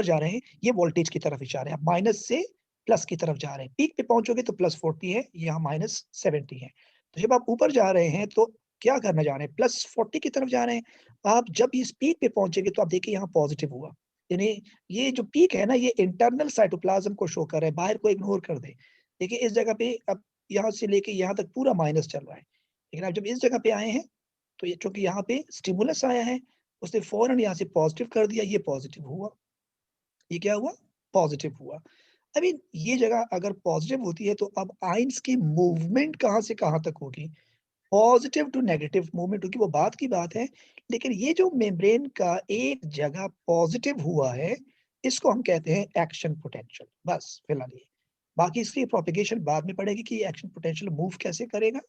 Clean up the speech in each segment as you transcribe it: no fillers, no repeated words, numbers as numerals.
जा रहे हैं, ये वोल्टेज की तरफ इशारा है। आप माइनस से प्लस की तरफ जा रहे हैं, पीक पे पहुंचोगे तो +40 है, यहाँ -70 है। तो जब आप ऊपर जा रहे हैं तो क्या करना जा रहे हैं, +40 की तरफ जा रहे हैं। आप जब इस पीक पे पहुंचेंगे तो आप देखिए यहाँ पॉजिटिव हुआ, यानी ये जो पीक है ना, ये इंटरनल साइटोप्लाज्म को शो कर रहा है, बाहर को इग्नोर कर दे। देखिए इस जगह पे अब यहाँ से लेके यहाँ तक पूरा माइनस चल रहा है, लेकिन आप जब इस जगह पे आए हैं तो ये चूंकि यहाँ पे स्टिमुलस आया है, उसने फौरन यहाँ से पॉजिटिव कर दिया, ये पॉजिटिव हुआ। ये क्या हुआ? पॉजिटिव हुआ। आई मीन ये जगह अगर पॉजिटिव होती है तो अब आयन्स की मूवमेंट कहाँ से कहाँ तक होगी? पॉजिटिव टू नेगेटिव मूवमेंट होगी, वो बात की बात है। लेकिन ये जो मेम्ब्रेन का एक जगह पॉजिटिव हुआ है, इसको हम कहते हैं एक्शन पोटेंशियल। बस फिलहाल ये, बाकी इसकी प्रोपेगेशन बाद में पड़ेगी कि एक्शन पोटेंशियल मूव कैसे करेगा।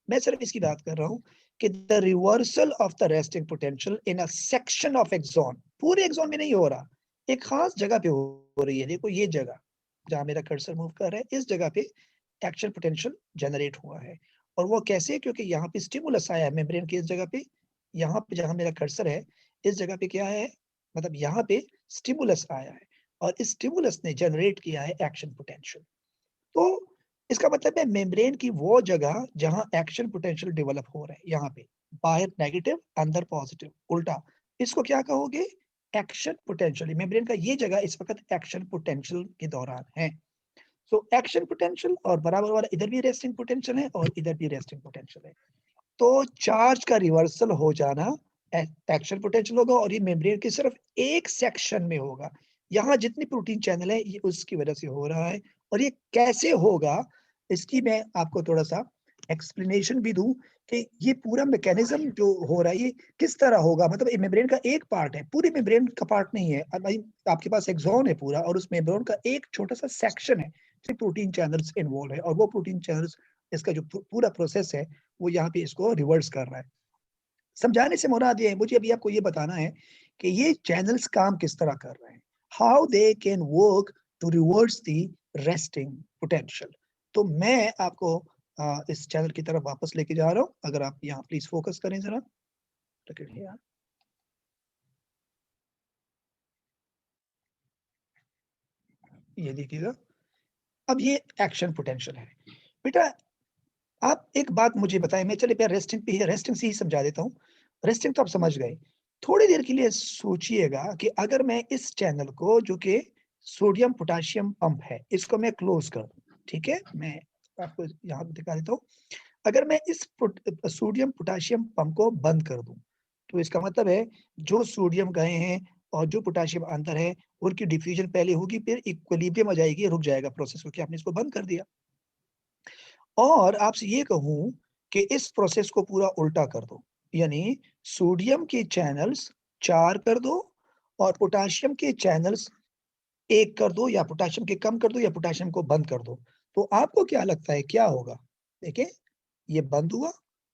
मैं सिर्फ इसकी बात कर रहा हूँ कि the reversal of the resting potential in a section of axon, पूरे एक्सॉन में नहीं हो रहा, एक खास जगह पे हो रही है। देखो ये जगह जहाँ मेरा कर्सर मूव कर रहा है, इस जगह पे एक्शन पोटेंशियल जनरेट हुआ है। और वो कैसे? क्योंकि यहाँ पे स्टिमुलस आया है मेम्ब्रेन की इस जगह पे, यहाँ पे जहाँ मेरा कर्सर है, इस जगह पे क्या है, मतलब यहाँ पे स्टिमुलस आया है और इस स्टिमुलस ने जनरेट किया है एक्शन पोटेंशियल। तो इसका मतलब है मेम्ब्रेन की वो जगह जहाँ एक्शन पोटेंशियल डेवलप हो रहा है, यहाँ पे बाहर नेगेटिव अंदर पॉजिटिव, उल्टा इसको क्या कहोगे? Action potential. मेम्ब्रेन का ये जगह इस वक्त एक्शन पोटेंशियल के दौरान है। सो एक्शन पोटेंशियल और बराबर वाला इधर भी रेस्टिंग पोटेंशियल है और इधर भी रेस्टिंग पोटेंशियल है। तो चार्ज का रिवर्सल हो जाना एक्शन पोटेंशियल होगा और ये मेम्ब्रेन के सिर्फ एक सेक्शन में होगा। यहाँ जितनी प्रोटीन चैनल है ये उसकी वजह से हो रहा है। और ये कैसे होगा, इसकी मैं आपको थोड़ा सा एक्सप्लेनेशन भी दूं कि ये पूरा मैकेनिज्म जो हो रहा है ये किस तरह होगा। मतलब ये मेम्ब्रेन का एक पार्ट है, पूरी मेम्ब्रेन का पार्ट नहीं है। अब भाई आपके पास एक्सॉन है पूरा और उस मेम्ब्रेन का एक छोटा सा सेक्शन है जिसमें प्रोटीन चैनल्स इन्वॉल्व है और वो प्रोटीन चैनल्स, इसका जो पूरा प्रोसेस है वो यहाँ पे इसको रिवर्स कर रहा है। समझाने से मुराद ये है, मुझे अभी आपको ये बताना है कि ये चैनल्स काम किस तरह कर रहे हैं, how they can work to reverse the resting potential. तो मैं आपको इस चैनल की तरफ वापस लेके जा रहा हूँ। अगर आप यहाँ प्लीज फोकस करें जरा, ये देखिएगा। अब ये एक्शन पोटेंशियल है। बेटा आप एक बात मुझे बताएं, मैं चले रेस्टिंग पे, रेस्टिंग से ही समझा देता हूँ। रेस्टिंग तो आप समझ गए। थोड़ी देर के लिए सोचिएगा कि अगर मैं इस चैनल को, जो कि सोडियम पोटेशियम पंप है, इसको मैं क्लोज कर दूं, ठीक है, मैं आपको यहाँ पे दिखा देता हूँ। अगर मैं इस सोडियम पोटेशियम पंप को बंद कर दूं तो इसका मतलब है जो सोडियम गए हैं और जो पोटेशियम अंदर है उनकी डिफ्यूजन पहले होगी, फिर इक्विलिब्रियम आ जाएगी, रुक जाएगा प्रोसेस क्योंकि आपने इसको बंद कर दिया। और आपसे ये कहूं कि इस प्रोसेस को पूरा उल्टा कर दो, यानी सोडियम के चैनल्स 4 कर दो और पोटेशियम के चैनल्स 1 कर दो, या पोटेशियम के कम कर दो या पोटेशियम को बंद कर दो। तो आपको क्या लगता है क्या होगा? देखिए ये बंद हुआ,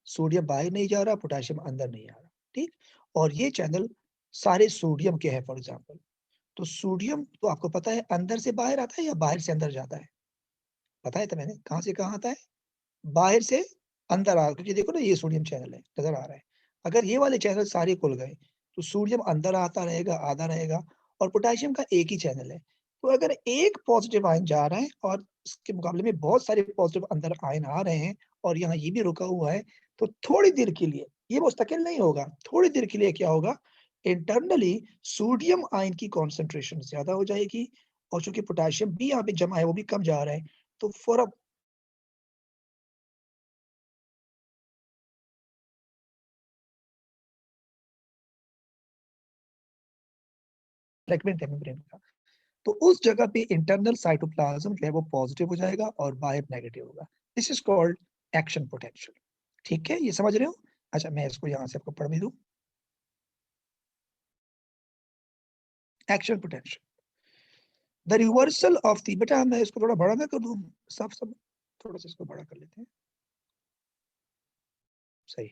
सोडियम बाहर नहीं जा रहा, पोटेशियम अंदर नहीं आ रहा, ठीक। और ये चैनल सारे सोडियम के हैं फॉर एग्जांपल। तो सोडियम तो आपको पता है अंदर से बाहर आता है या बाहर से अंदर जाता है? पता है तो मैंने कहाँ से कहाँ आता है? बाहर से अंदर आ, क्योंकि देखो ना ये सोडियम चैनल है, नजर आ रहा है। अगर ये वाले चैनल सारे खुल गए तो सोडियम अंदर आता रहेगा, आधा रहेगा, और पोटेशियम का एक ही चैनल है। तो अगर एक पॉजिटिव आयन जा रहा है और इसके मुकाबले में बहुत सारे पॉजिटिव अंदर आयन आ रहे हैं और यहाँ ये भी रुका हुआ है, तो थोड़ी देर के लिए ये मुस्तकिल नहीं होगा, थोड़ी देर के लिए क्या होगा, इंटरनली सोडियम आयन की कॉन्सेंट्रेशन ज्यादा हो जाएगी और चूंकि पोटेशियम भी यहाँ पे जमा है वो भी कम जा रहा है, तो फॉर फ्रेगमेंट है मेम्ब्रेन का, तो उस जगह पे इंटरनल साइटोप्लाज्म जो है वो पॉजिटिव हो जाएगा और बाहर नेगेटिव होगा। This is called action potential. ठीक है, ये समझ रहे हो? अच्छा मैं इसको यहाँ से आपको पढ़ भी दूं। Action potential, the reversal of the, बेटा मैं इसको थोड़ा बड़ा ना कर दूं, सब सब थोड़ा सा इसको बड़ा कर लेते हैं, सही।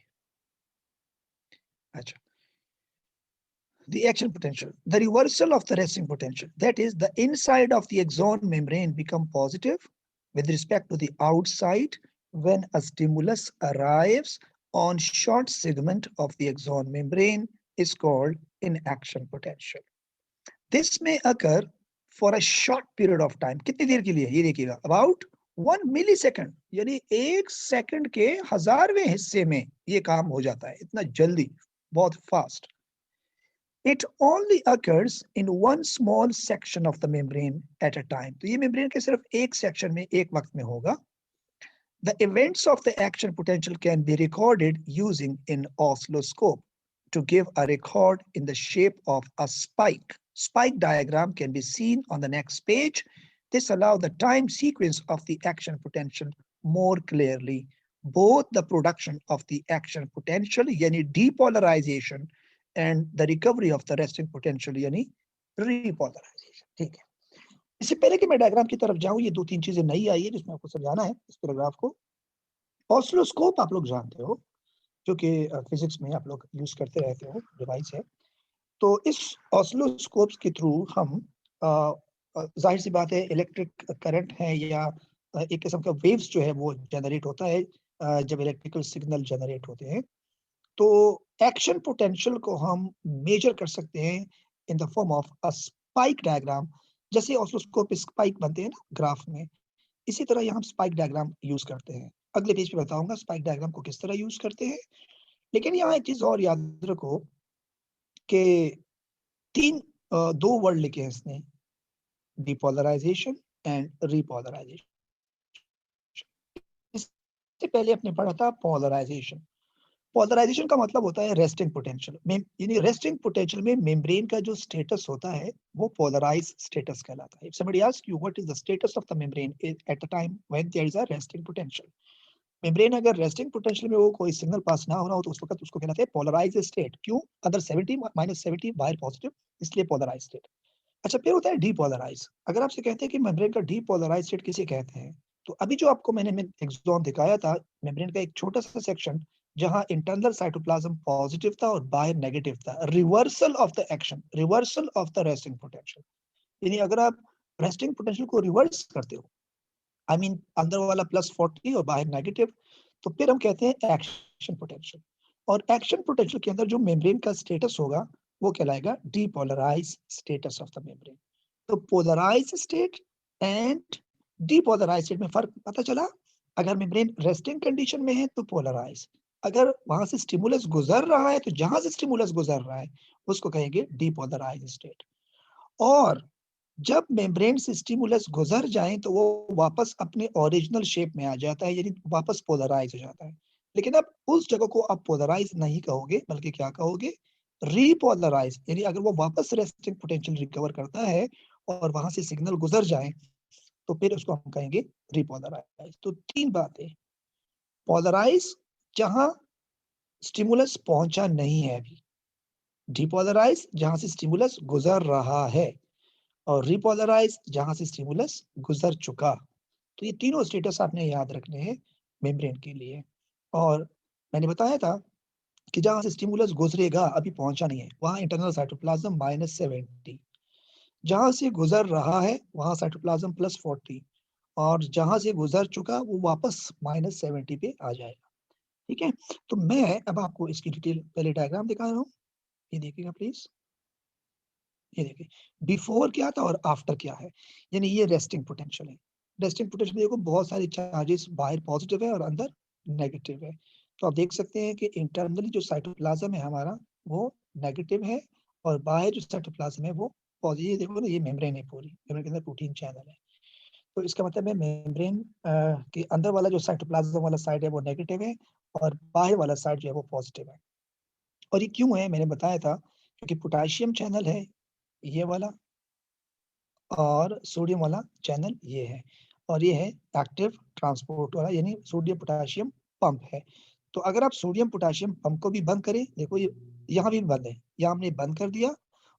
अच्छा, the action potential, the reversal of the resting potential, that is the inside of the axon membrane become positive with respect to the outside when a stimulus arrives on short segment of the axon membrane is called inaction potential. This may occur for a short period of time, कितनी देर के लिए, ये देखिएगा, about 1 milli second, यानी 1 second के 1000वें हिस्से में ये काम हो जाता है, इतना जल्दी, बहुत fast. It only occurs in one small section of the membrane at a time. तो ये मेम्ब्रेन के सिर्फ एक सेक्शन में एक वक्त में होगा। The events of the action potential can be recorded using an oscilloscope to give a record in the shape of a spike. Spike diagram can be seen on the next page. This allows the time sequence of the action potential more clearly. Both the production of the action potential, यानी depolarization, and the recovery of the resting potential, यानी repolarization. ठीक है, इससे पहले कि मैं diagram की तरफ जाऊं, ये 2-3 चीजें नई आई है जिसमें आपको समझाना है इस पैराग्राफ को। ऑसिलोस्कोप आप लोग जानते हो, जो कि फिजिक्स में आप लोग यूज करते रहते हो, डिवाइस है। तो इस ऑसिलोस्कोप्स के थ्रू हम जाहिर सी बात है इलेक्ट्रिक करंट है या एक किस्म का वेव्स जो है वो जनरेट होता है जब इलेक्ट्रिकल सिग्नल जनरेट होते हैं। तो एक्शन पोटेंशियल को हम मेजर कर सकते हैं in the form of a spike diagram. जैसे ऑसिलोस्कोप पे स्पाइक बनते हैं ना ग्राफ में, इसी तरह यहाँ हम स्पाइक डायग्राम यूज करते हैं। अगले पेज पे बताऊंगा स्पाइक डायग्राम को किस तरह यूज करते हैं। लेकिन यहाँ एक चीज और याद रखो कि दो वर्ड लिखे हैं इसने, डिपोलराइजेशन एंड रिपोलराइजेशन। इससे पहले आपने पढ़ा था पोलराइजेशन। पोलराइजेशन का मतलब होता है रेस्टिंग पोटेंशियल में, यानी रेस्टिंग पोटेंशियल में मेम्ब्रेन का जो स्टेटस होता है वो पोलराइज स्टेटस कहलाता है। If somebody asks you what is the status of the membrane at the time when there is a resting potential, membrane अगर रेस्टिंग पोटेंशियल में वो कोई सिग्नल पास ना हो रहा हो तो उस वक्त उसको कहलाते हैं पोलराइज स्टेट। क्यों? अंदर 70 -70 बाहर पॉजिटिव, इसलिए पोलराइज स्टेट। अच्छा, फिर होता है डीपोलराइज। अगर आपसे कहते हैं कि मेम्ब्रेन का डीपोलराइज स्टेट किसे कहते हैं, तो अभी जो आपको मैंने एग्जाम दिखाया था, मेम्ब्रेन का एक छोटा सा सेक्शन जहां इंटरनल साइटोप्लाज्म पॉजिटिव था और बाहर नेगेटिव था, reversal of the action, reversal of the resting potential. यानी अगर आप रेस्टिंग पोटेंशियल को रिवर्स करते हो, आई मीन अंदर वाला +40 और बाहर नेगेटिव, तो फिर हम कहते हैं एक्शन पोटेंशियल। और एक्शन पोटेंशियल के अंदर जो मेम्ब्रेन का स्टेटस होगा वो कहलाएगा depolarise status of the membrane. तो polarise state and depolarise state में फर्क पता चला। अगर मेम्ब्रेन रेस्टिंग कंडीशन में है तो पोलराइज, अगर वहां से स्टिमुलस गुजर रहा है तो जहां से स्टिमुलस गुजर रहा है उसको कहेंगे डीपोलराइज स्टेट। और जब मेम्ब्रेन से स्टिमुलस गुजर जाए तो वो वापस अपने ओरिजिनल शेप में आ जाता है, यानी वापस पोलराइज हो जाता है। लेकिन अब उस जगह को आप पोलराइज नहीं कहोगे, बल्कि क्या कहोगे? रीपोलराइज। यानी अगर वो वापस रेस्टिंग पोटेंशियल रिकवर करता है और वहां से सिग्नल गुजर जाए तो फिर उसको हम कहेंगे रीपोलराइज। तो 3 बातें, पोलराइज जहां स्टिमुलस पहुंचा नहीं है अभी, डिपोलराइज जहां से स्टिमुलस गुजर रहा है, और रिपोलराइज जहां से स्टिमुलस गुजर चुका। तो ये तीनों स्टेटस आपने याद रखने हैं मेम्ब्रेन के लिए। और मैंने बताया था कि जहां से स्टिमुलस गुजरेगा अभी पहुंचा नहीं है, वहां इंटरनल साइटोप्लाज्म -70, जहां से गुजर रहा है वहां साइटोप्लाज्म +40, और जहां से गुजर चुका वो वापस -70 पे आ जाएगा। ठीक है, तो मैं अब आपको इसकी डिटेल पहले डायग्राम दिखा रहा हूँ, ये देखिएगा प्लीज। ये देखिए, बिफोर क्या था और आफ्टर क्या है, यानी ये रेस्टिंग पोटेंशियल है। रेस्टिंग पोटेंशियल देखो बहुत सारे चार्जेस बाहर पॉजिटिव है और अंदर नेगेटिव है। तो आप देख सकते हैं कि इंटरनली जो साइटोप्लाज्म है हमारा वो नेगेटिव है, और बाहर जो साइटोप्लाज्म है वो पॉजिटिव। देखो ना, ये मेम्ब्रेन है, पूरी मेम्ब्रेन के अंदर प्रोटीन चैनल है। तो इसका मतलब है मेम्ब्रेन के अंदर वाला जो साइटोप्लाज्म वाला साइड है वो नेगेटिव है, और बाहर वाला साइड जो है वो पॉजिटिव है। और ये क्यों है मैंने बताया था, क्योंकि पोटेशियम चैनल है ये वाला, और सोडियम वाला चैनल ये है, और ये है एक्टिव ट्रांसपोर्ट वाला, यानी सोडियम पोटेशियम पंप है। तो अगर आप सोडियम पोटेशियम पंप को भी बंद करें, देखो ये यहाँ भी बंद है, यहाँ हमने बंद कर दिया,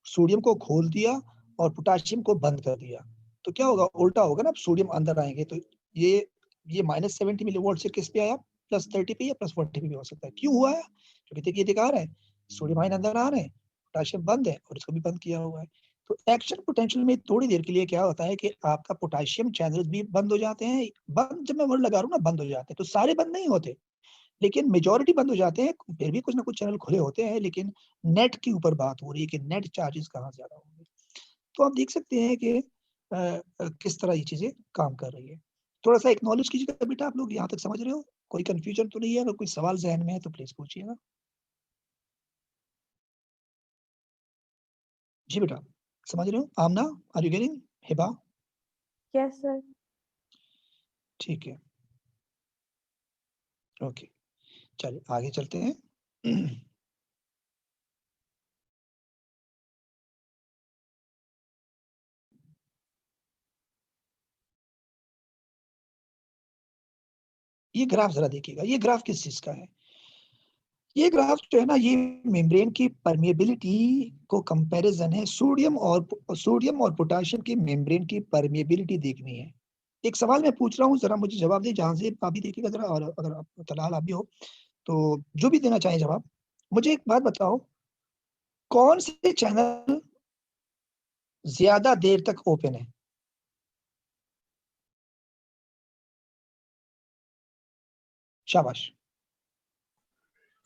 सोडियम को खोल दिया और पोटेशियम को बंद कर दिया, तो क्या होगा? उल्टा होगा ना, अब सोडियम अंदर आएंगे तो ये -70 मिलीवोल्ट से किस पे आया? +30 पे या +40 पे भी हो सकता है। क्यों हुआ है? क्योंकि देखिए दिखा रहा है सोडियम आयन अंदर आ रहे हैं, पोटेशियम बंद है और इसको भी बंद किया हुआ है। तो एक्शन पोटेंशियल में थोड़ी देर के लिए क्या होता है कि आपका पोटेशियम चैनल्स भी बंद हो जाते हैं। बंद जब मैं वर्ड लगा रहा हूँ ना, बंद हो जाते हैं, तो सारे बंद नहीं होते, लेकिन मेजॉरिटी बंद हो जाते हैं। फिर भी कुछ ना कुछ चैनल खुले होते हैं, लेकिन नेट के ऊपर बात हो रही है कि नेट चार्जेस कहाँ ज्यादा होंगे। तो आप देख सकते हैं कि किस तरह ये चीज़ें काम कर रही है। थोड़ा-सा एक्नॉलेज कीजिएगा बेटा, आप लोग यहाँ तक समझ रहे हो? कोई कन्फ्यूजन तो नहीं है? अगर कोई सवाल ज़हन में है तो प्लीज़ पूछिएगा। जी बेटा, समझ रहे हो? Amna, are you getting? Hiba? Yes sir. ठीक है, ओके। चलिए आगे चलते हैं। ये ग्राफ ज़रा देखिएगा, ये ग्राफ किस चीज़ का है? ये ग्राफ जो है ना, ये मेम्ब्रेन की परमेबिलिटी को कंपैरिजन है सोडियम और पोटेशियम की मेम्ब्रेन की परमेबिलिटी देखनी है। एक सवाल मैं पूछ रहा हूँ, ज़रा मुझे जवाब दें, जहाँ से आप भी देखिएगा ज़रा, और अगर आप फिलहाल आप भी हो, तो जो भी देना चाहें जवाब। मुझे एक बात बताओ, कौन से चैनल ज़्यादा देर तक ओपन है? शाबाश।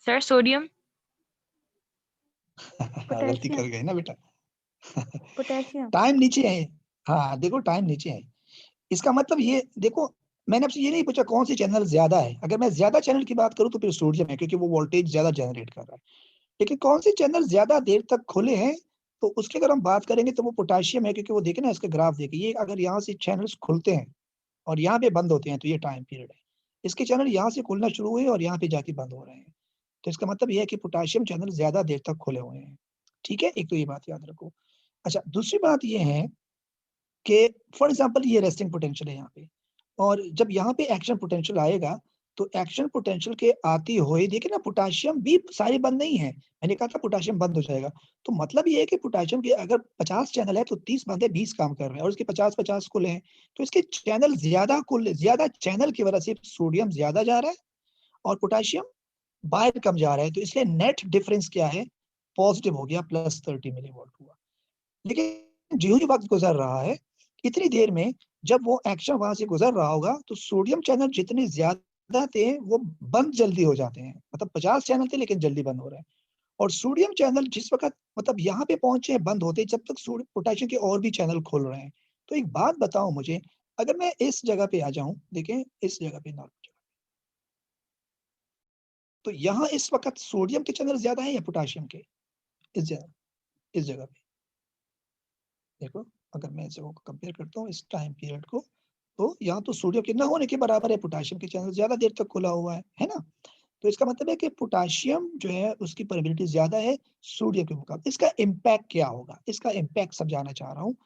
Sir sodium. गलती कर गए ना बेटा। पोटेशियम। टाइम नीचे है। हाँ, देखो टाइम नीचे है। इसका मतलब ये देखो, मैंने आपसे ये नहीं पूछा कौन सी चैनल ज़्यादा है। अगर मैं ज़्यादा चैनल की बात करूँ तो फिर सोडियम है, क्योंकि वो वोल्टेज ज़्यादा जनरेट कर रहा है। लेकिन कौन से चैनल ज़्यादा देर तक खुले हैं, तो उसकी अगर हम बात करेंगे तो वो पोटेशियम है, क्योंकि वो देखिए ना, इसका ग्राफ देखिए, ये अगर यहाँ से चैनल्स खुलते हैं और यहाँ पे बंद होते हैं तो ये टाइम पीरियड है। इसके चैनल यहाँ से खुलना शुरू हुए और यहाँ पे जाके बंद हो रहे हैं। तो इसका मतलब ये है कि पोटेशियम चैनल ज़्यादा देर तक खुले हुए हैं। ठीक है? एक तो ये बात याद रखो। अच्छा, दूसरी बात ये है कि फॉर एग्ज़ाम्पल ये रेस्टिंग पोटेंशियल है यहाँ पे, और जब यहाँ पे एक्शन पोटेंशियल आएगा, तो एक्शन पोटेंशियल के आते हुए देखिए ना, पोटेशियम भी सारे बंद नहीं है। मैंने कहा था पोटेशियम बंद हो जाएगा। तो मतलब ये है कि पोटेशियम के अगर 50 चैनल है तो 30 बंद है, 20 काम कर रहे हैं, और इसके 50-50 खुले हैं। तो इसके चैनल ज़्यादा चैनल की वजह से सोडियम ज़्यादा जा रहा है और पोटेशियम बाहर कम जा रहा है। तो इसलिए नेट डिफरेंस क्या है? पॉजिटिव हो गया, प्लस 30 मिलीवोल्ट हुआ। लेकिन ज्यों ही वक़्त गुज़र रहा है, इतनी देर में जब वो एक्शन वहाँ से गुज़र रहा होगा, तो सोडियम चैनल जितने ज़्यादा थे, वो बंद जल्दी हो जाते हैं। मतलब 50 चैनल थे लेकिन जल्दी बंद हो रहे हैं। और सोडियम चैनल जिस वक़्त मतलब यहाँ पे पहुँचे हैं बंद होते, जब तक पोटेशियम के और भी चैनल खुल रहे हैं। तो एक बात बताओ मुझे, अगर मैं इस जगह पे आ जाऊँ, देखें इस जगह पे, नॉर्मल जगह, तो यहाँ इस वक़्त सोडियम के चैनल ज़्यादा हैं या पोटेशियम के? इस जगह पे। देखो, अगर मैं इस जगह को कंपेयर करता हूँ इस टाइम पीरियड को, तो यहाँ तो सोडियम के ना होने के बराबर है, पोटेशियम के चैनल ज़्यादा देर तक खुला हुआ है ना? तो इसका मतलब है कि पोटेशियम जो है उसकी परमेबिलिटी ज़्यादा है सोडियम के मुकाबले। इसका इम्पैक्ट क्या होगा? इसका इम्पैक्ट समझाना चाह रहा हूँ।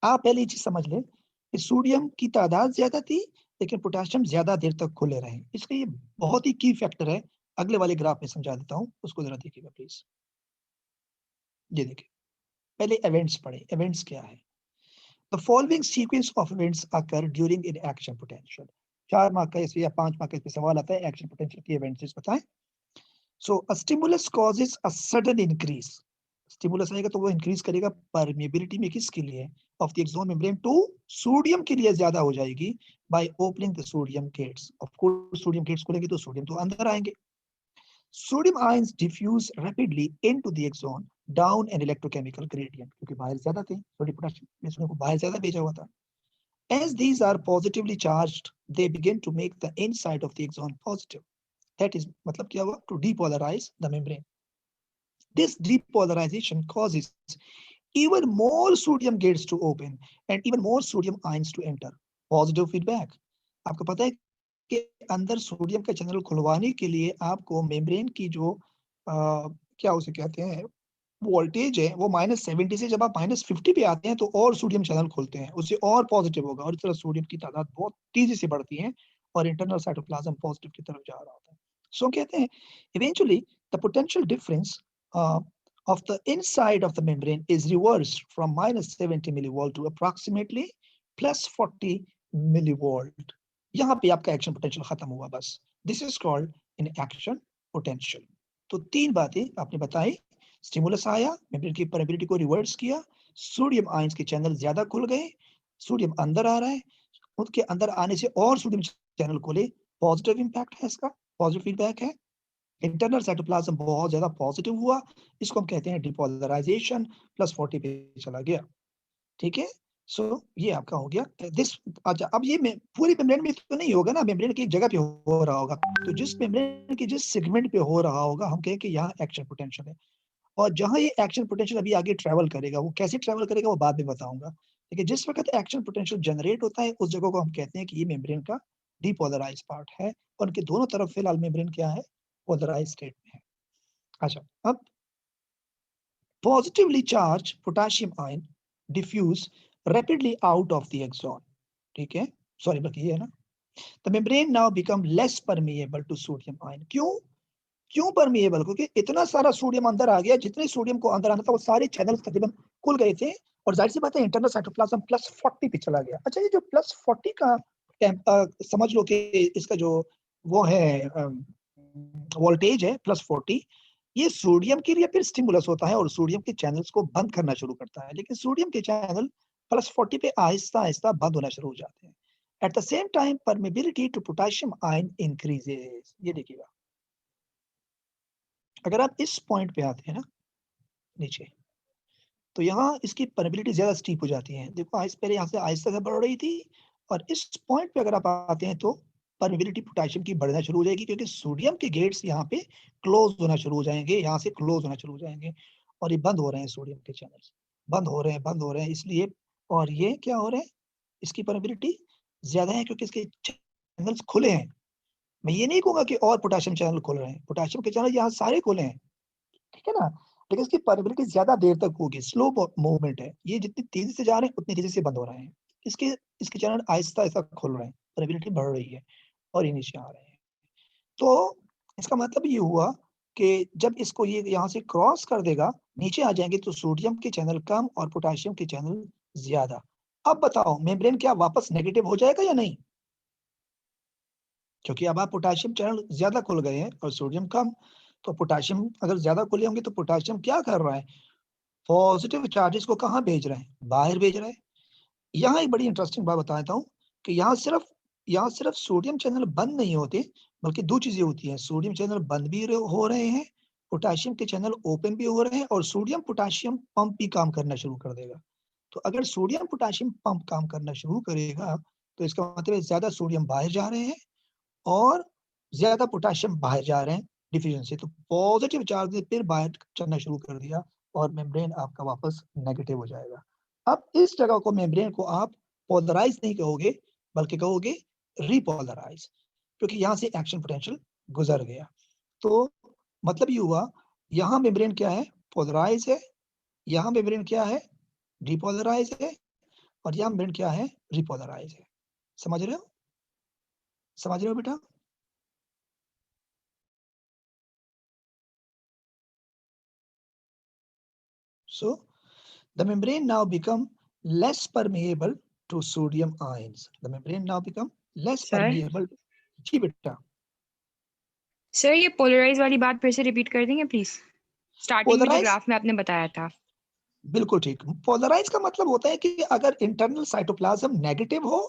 आप पहले ये चीज़ समझ लें कि सोडियम की तादाद ज़्यादा थी, लेकिन पोटेशियम ज़्यादा देर तक खुले रहे। इसका ये बहुत ही की फैक्टर है। अगले वाले ग्राफ में समझा देता हूँ, उसको ज़रा देखिएगा प्लीज़। ये देखिए, पहले इवेंट्स पढ़ें, इवेंट्स क्या है? The following sequence of events occur during an action potential. 4 mark का इसमें या 5 मार्क का इसमें सवाल आता है, एक्शन पोटेंशियल की इवेंट्स बताएं। So a stimulus causes a sudden increase. Stimulus आएगा तो वो इंक्रीज करेगा परमेबिलिटी में, किसके लिए? Of the axon membrane to sodium के लिए ज्यादा हो जाएगी by opening the sodium gates. Of course sodium gates खोलेंगे तो सोडियम तो अंदर आएंगे। Sodium ions diffuse rapidly into the axon down an electrochemical gradient, क्योंकि बाहर ज्यादा थे, सोडियम पोटेशियम ने सोडियम को बाहर ज्यादा भेजा हुआ था। As these are positively charged, they begin to make the inside of the axon positive. That is, मतलब क्या हुआ? To depolarize the membrane. This depolarization causes even more sodium gates to open and even more sodium ions to enter. Positive feedback. आपको पता है कि अंदर sodium का channel खुलवाने के लिए आपको मेम्ब्रेन की जो क्या उसे कहते हैं, वोल्टेज है, वो -70 से जब आप -50 पे आते हैं तो और सोडियम चैनल खुलते हैं, उससे और पॉजिटिव होगा, और इस तरह सोडियम की तादाद बहुत तेजी से बढ़ती है और इंटरनल साइटोप्लाज्म पॉजिटिव की तरफ जा रहा होता है। सो कहते हैं eventually the potential difference of the inside of the membrane is reversed from -70 millivolt to approximately +40 millivolt. यहाँ पे आपका एक्शन पोटेंशियल खत्म हुआ बस। This is called in action potential. तो 3 बातें आपने बताई, स्टिमुलस आया, मेम्ब्रेन की परमेबिलिटी को रिवर्स किया, सोडियम आयंस के चैनल ज्यादा खुल गए, सोडियम अंदर आ रहा है, उसके अंदर आने से और सोडियम चैनल खुले, पॉजिटिव इंपैक्ट है इसका, पॉजिटिव फीडबैक है। इंटरनल साइटोप्लाज्म बहुत ज्यादा पॉजिटिव हुआ, इसको हम कहते हैं डिपोलराइजेशन, +40 पे चला गया। ठीक है। सो ये आपका हो गया दिस। अच्छा, अब ये पूरी मेम्ब्रेन में तो नहीं होगा ना, मेम्ब्रेन की एक जगह पे हो रहा होगा, तो जिस मेम्ब्रेन की जिस सेगमेंट पे हो रहा होगा हम कहें कि यहाँ एक्शन पोटेंशियल है। और जहाँ ये एक्शन पोटेंशियल अभी आगे ट्रैवल करेगा, वो कैसे ट्रैवल करेगा वो बाद में बताऊंगा। लेकिन जिस वक्त एक्शन पोटेंशियल जनरेट होता है उस जगह को हम कहते हैं कि ये मेम्ब्रेन का डीपोलराइज पार्ट है, और उनके दोनों तरफ फिलहाल मेम्ब्रेन क्या है, पोलराइज स्टेट में है। अच्छा, अब positively charged potassium ion diffuse rapidly out of the axon, ठीक है, सॉरी बल्कि ये है ना, the membrane now become less permeable to sodium ion। क्यों परमिएबल? क्योंकि इतना सारा सोडियम अंदर आ गया, जितने सोडियम को अंदर आना था वो सारे चैनल्स तकरीबन खुल गए थे, और जाहिर सी बात है इंटरनल साइटोप्लाज्म +40 पे चला गया। अच्छा, ये जो +40 का समझ लो कि इसका जो वो है वोल्टेज है +40, ये सोडियम के लिए फिर स्टिमुलस होता है और सोडियम के चैनल्स को बंद करना शुरू करता है, लेकिन सोडियम के चैनल +40 पे आहिस्ता आहिस्ता बंद होना शुरू हो जाते हैं। At the same time permeability to potassium ion increases. ये देखिएगा, अगर आप इस पॉइंट पे आते हैं ना नीचे, तो यहाँ इसकी परमेबिलिटी ज्यादा स्टीप हो जाती है। देखो पहले यहाँ से आहिस्ता से बढ़ रही थी, और इस पॉइंट पे अगर आप आते हैं तो परमेबिलिटी पोटेशियम की बढ़ना शुरू हो जाएगी, क्योंकि सोडियम के गेट्स यहाँ पे क्लोज होना शुरू हो जाएंगे, यहाँ से क्लोज होना शुरू हो जाएंगे, और ये बंद हो रहे हैं, सोडियम के चैनल्स बंद हो रहे हैं इसलिए। और ये क्या हो रहे हैं, इसकी परमेबिलिटी ज्यादा है क्योंकि इसके चैनल्स खुले हैं। मैं ये नहीं कहूंगा कि और पोटेशियम चैनल खुल रहे हैं, पोटेशियम के चैनल यहाँ सारे खुले हैं, ठीक है ना, लेकिन इसकी परमेबिलिटी ज्यादा देर तक होगी, स्लो मूवमेंट है, ये जितनी तेजी से जा रहे हैं उतनी तेजी से बंद हो रहे हैं। इसके इसके चैनल आहिस्ता आहिस्ता खुल रहे हैं, परमेबिलिटी बढ़ रही है, और ये नीचे आ रहे हैं। तो इसका मतलब ये हुआ कि जब इसको ये यहाँ से क्रॉस कर देगा, नीचे आ जाएंगे, तो सोडियम के चैनल कम और पोटेशियम के चैनल ज्यादा। अब बताओ मेम्ब्रेन क्या वापस नेगेटिव हो जाएगा या नहीं? क्योंकि अब आप पोटेशियम चैनल ज्यादा खुल गए हैं और सोडियम कम, तो पोटेशियम अगर ज्यादा खुले होंगे तो पोटेशियम क्या कर रहा है, पॉजिटिव चार्जेस को कहाँ भेज रहे हैं, बाहर भेज रहे हैं। यहाँ एक बड़ी इंटरेस्टिंग बात बताता हूँ कि यहाँ सिर्फ सोडियम चैनल बंद नहीं होते, बल्कि दो चीजें होती हैं, सोडियम चैनल बंद भी हो रहे हैं, पोटेशियम के चैनल ओपन भी हो रहे हैं, और सोडियम पोटेशियम पंप भी काम करना शुरू कर देगा। तो अगर सोडियम पोटेशियम पंप काम करना शुरू करेगा, तो इसका मतलब है ज्यादा सोडियम बाहर जा रहे हैं और ज्यादा पोटेशियम बाहर जा रहे हैं डिफ्यूजन से, तो पॉजिटिव चार्ज ने फिर बाहर चलना शुरू कर दिया, और मेम्ब्रेन आपका वापस नेगेटिव हो जाएगा। अब इस जगह को मेम्ब्रेन को आप पोलराइज नहीं कहोगे, बल्कि कहोगे रिपोलराइज, क्योंकि यहाँ से एक्शन पोटेंशियल गुजर गया। तो मतलब ये हुआ, यहाँ मेम्ब्रेन क्या है, पोलराइज है, यहाँ मेम्ब्रेन क्या है, डिपोलराइज है, और यहाँ मेम्ब्रेन क्या है, रिपोलराइज है। समझ रहे हो, समझ रहे हो बेटा? So the membrane now become less permeable to sodium ions. The membrane now become less Sir? permeable. जी बेटा, सर ये पोलराइज वाली बात फिर से रिपीट कर देंगे प्लीज, स्टार्टिंग में जो पोलराइज, ग्राफ में आपने बताया था। बिल्कुल ठीक। पोलराइज का मतलब होता है कि अगर इंटरनल साइटोप्लाज्म नेगेटिव हो,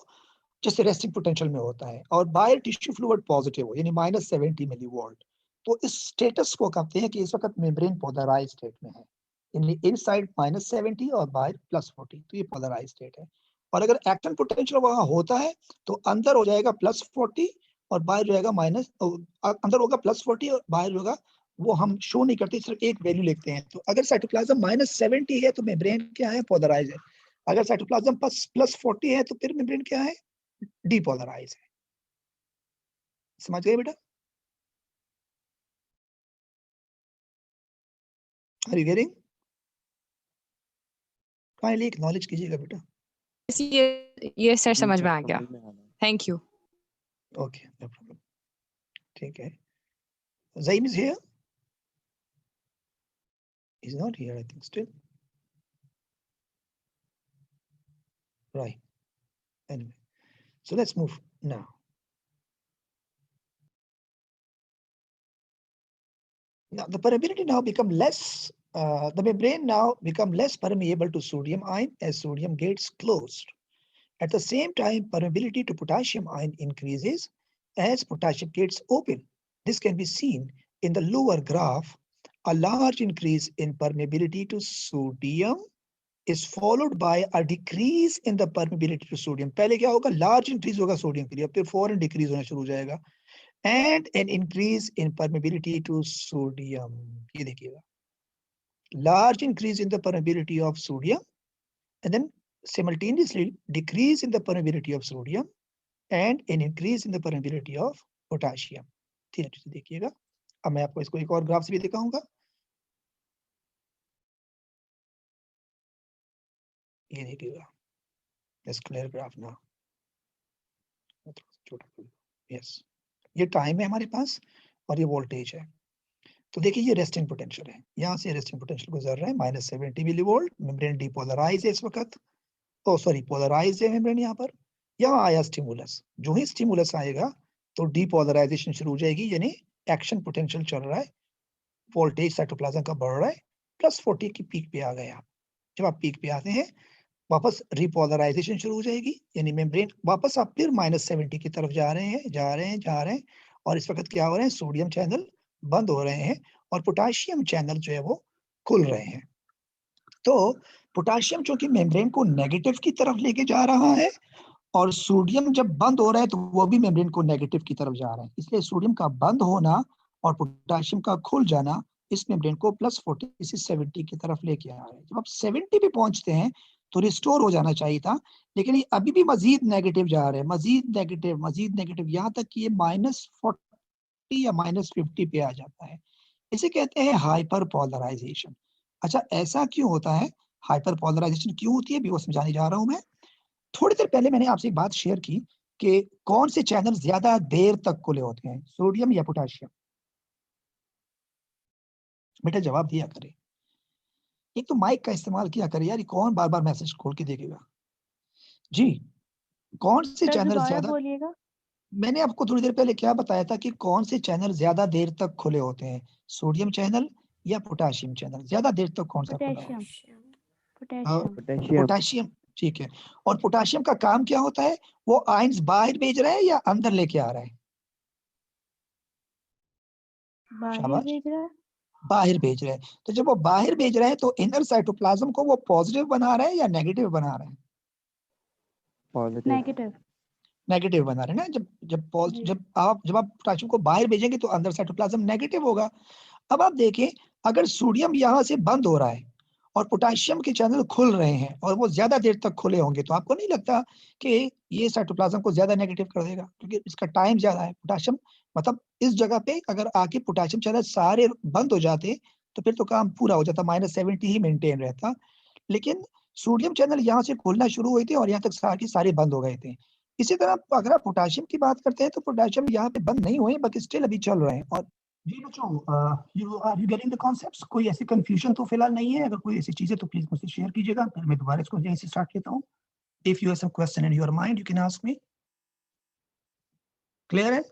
जैसे रेस्टिंग पोटेंशियल में होता है, और बाहर टिश्यू फ्लूइड पॉजिटिव हो, यानी -70 मिलीवोल्ट, तो इस स्टेटस को कहते हैं कि इस वक्त मेम्ब्रेन पोलराइज स्टेट में है, यानी इनसाइड -70 और बाहर +40, तो ये पोलराइज स्टेट है। और अगर एक्शन पोटेंशियल वहां होता है तो अंदर हो जाएगा +40 और बाहर जो जाएगा अंदर होगा +40 और बाहर होगा, वो हम शो नहीं करते, सिर्फ एक वैल्यू लिखते हैं। तो अगर साइटोप्लाज्म -70 है तो मेम्ब्रेन क्या है, पोलराइज है। अगर साइटोप्लाज्म +40 है तो फिर मेम्ब्रेन क्या है, डीपोलराइज है। समझ गए बेटा? Are you getting? Kindly acknowledge कीजिएगा बेटा। ये सर समझ में आ गया, thank you. Okay, no problem, ठीक है। Zaim is here? He's not here, I think, still. Right. Anyway, so let's move now. Now the permeability now become less, the membrane now become less permeable to sodium ion as sodium gets closed. At the same time, permeability to potassium ion increases as potassium gets open. This can be seen in the lower graph, a large increase in permeability to sodium is followed by a decrease in the permeability to sodium. पहले क्या होगा, large increase होगा sodium के लिए, फिर फौरन decrease होना शुरू हो जाएगा, and an increase in permeability to sodium. ये देखिएगा, large increase in the permeability of sodium, and then simultaneously decrease in the permeability of sodium and an increase in the permeability of potassium. ठीक है, देखिएगा. अब मैं आपको इसको एक और ग्राफ से भी दिखाऊंगा. ये देखिएगा, let's clear graph now. Yes, ये टाइम है हमारे पास और ये वोल्टेज है. तो देखिए ये रेस्टिंग पोटेंशियल है, यहाँ से रेस्टिंग पोटेंशियल गुजर रहा है -70 मिलीवोल्ट. मेम्ब्रेन डीपोलराइज है इस वक्त, तो सॉरी पोलराइज है मेम्ब्रेन. यहाँ पर यहाँ आया स्टिमुलस, जो ही स्टिमुलस आएगा तो डीपोलराइजेशन शुरू हो जाएगी, यानी एक्शन पोटेंशियल चल रहा है, वोल्टेज साइटोप्लाज्म का बढ़ रहा है, +40 की पीक पे आ गए आप. जब आप पीक पे आते हैं वापस रिपोलराइजेशन शुरू हो जाएगी, यानी मेम्ब्रेन वापस आप फिर -70 की तरफ जा रहे हैं, और इस वक्त क्या हो रहे हैं, सोडियम चैनल बंद हो रहे हैं और पोटाशियम चैनल जो है वो खुल रहे हैं. तो पोटाशियम चूंकि मेम्ब्रेन को नेगेटिव की तरफ लेके जा रहा है और सोडियम जब बंद हो रहा है तो वो भी मेम्ब्रेन को नेगेटिव की तरफ जा रहा है, इसलिए सोडियम का बंद होना और पोटाशियम का खुल जाना इस मेम्ब्रेन को +40 से 70 की तरफ लेके आ रहा है. जब आप 70 पे पहुंचते हैं तो रिस्टोर हो जाना चाहिए था, लेकिन ये अभी भी मजीद नेगेटिव जा रहे हैं, मजीद नेगेटिव, यहाँ तक कि ये -40 या -50 पे आ जाता है. इसे कहते हैं हाइपर पोलराइजेशन. अच्छा, ऐसा क्यों होता है, हाइपर पोलराइजेशन क्यों होती है, भी वो समझाने जा रहा हूं मैं. थोड़ी देर पहले मैंने आपसे एक बात शेयर की कि कौन से चैनल ज्यादा देर तक खुले होते हैं, सोडियम या पोटाशियम. बेटा जवाब दिया करे, एक तो माइक का इस्तेमाल किया करे यार, कौन बार बार मैसेज खोल के देखेगा जी. कौन से चैनल ज्यादा, बोलिएगा. मैंने आपको थोड़ी देर पहले क्या बताया था कि कौन से चैनल ज्यादा देर तक खुले होते हैं, सोडियम चैनल या पोटाशियम चैनल, ज्यादा देर तक कौन सा खुला होता है? पोटाशियम. ठीक है, और पोटाशियम का काम क्या होता है, वो आयंस बाहर भेज रहा है या अंदर लेके आ रहा है? बाहर भेज रहा है. तो जब वो बाहर भेज रहा है तो इनर साइटोप्लाज्म को वो पॉजिटिव बना रहा है या नेगेटिव बना रहा है? नेगेटिव बना रहे हैं ना. जब आप पोटाशियम को बाहर भेजेंगे तो अंदर साइटोप्लाज्म नेगेटिव होगा. अब आप देखें, अगर सोडियम यहाँ से बंद हो रहा है और पोटाशियम के चैनल खुल रहे हैं और वो ज्यादा देर तक खुले होंगे, तो आपको नहीं लगता कि ये साइटोप्लाज्म को ज्यादा नेगेटिव कर देगा, क्योंकि इसका टाइम ज्यादा है. पोटाशियम मतलब इस जगह पे अगर आके पोटाशियम चैनल सारे बंद हो जाते तो फिर तो काम पूरा हो जाता, -70 ही मेंटेन रहता. लेकिन सोडियम चैनल यहाँ से खुलना शुरू हुए थे और यहाँ तक सारे बंद हो गए थे. इसी तरह अगर आप पोटाशियम की बात करते हैं तो पोटाशियम यहाँ पे बंद नहीं हुए, बट स्टिल अभी चल रहे हैं. और जी बच्चों, यू गेटिंग द कॉन्सेप्ट्स? कोई ऐसी कंफ्यूजन तो फिलहाल नहीं है? अगर कोई ऐसी चीज है तो प्लीज मुझसे शेयर कीजिएगा, फिर मैं दोबारा इसको यहीं से स्टार्ट लेता हूँ. If you have some question in your mind you can ask me. Clear है,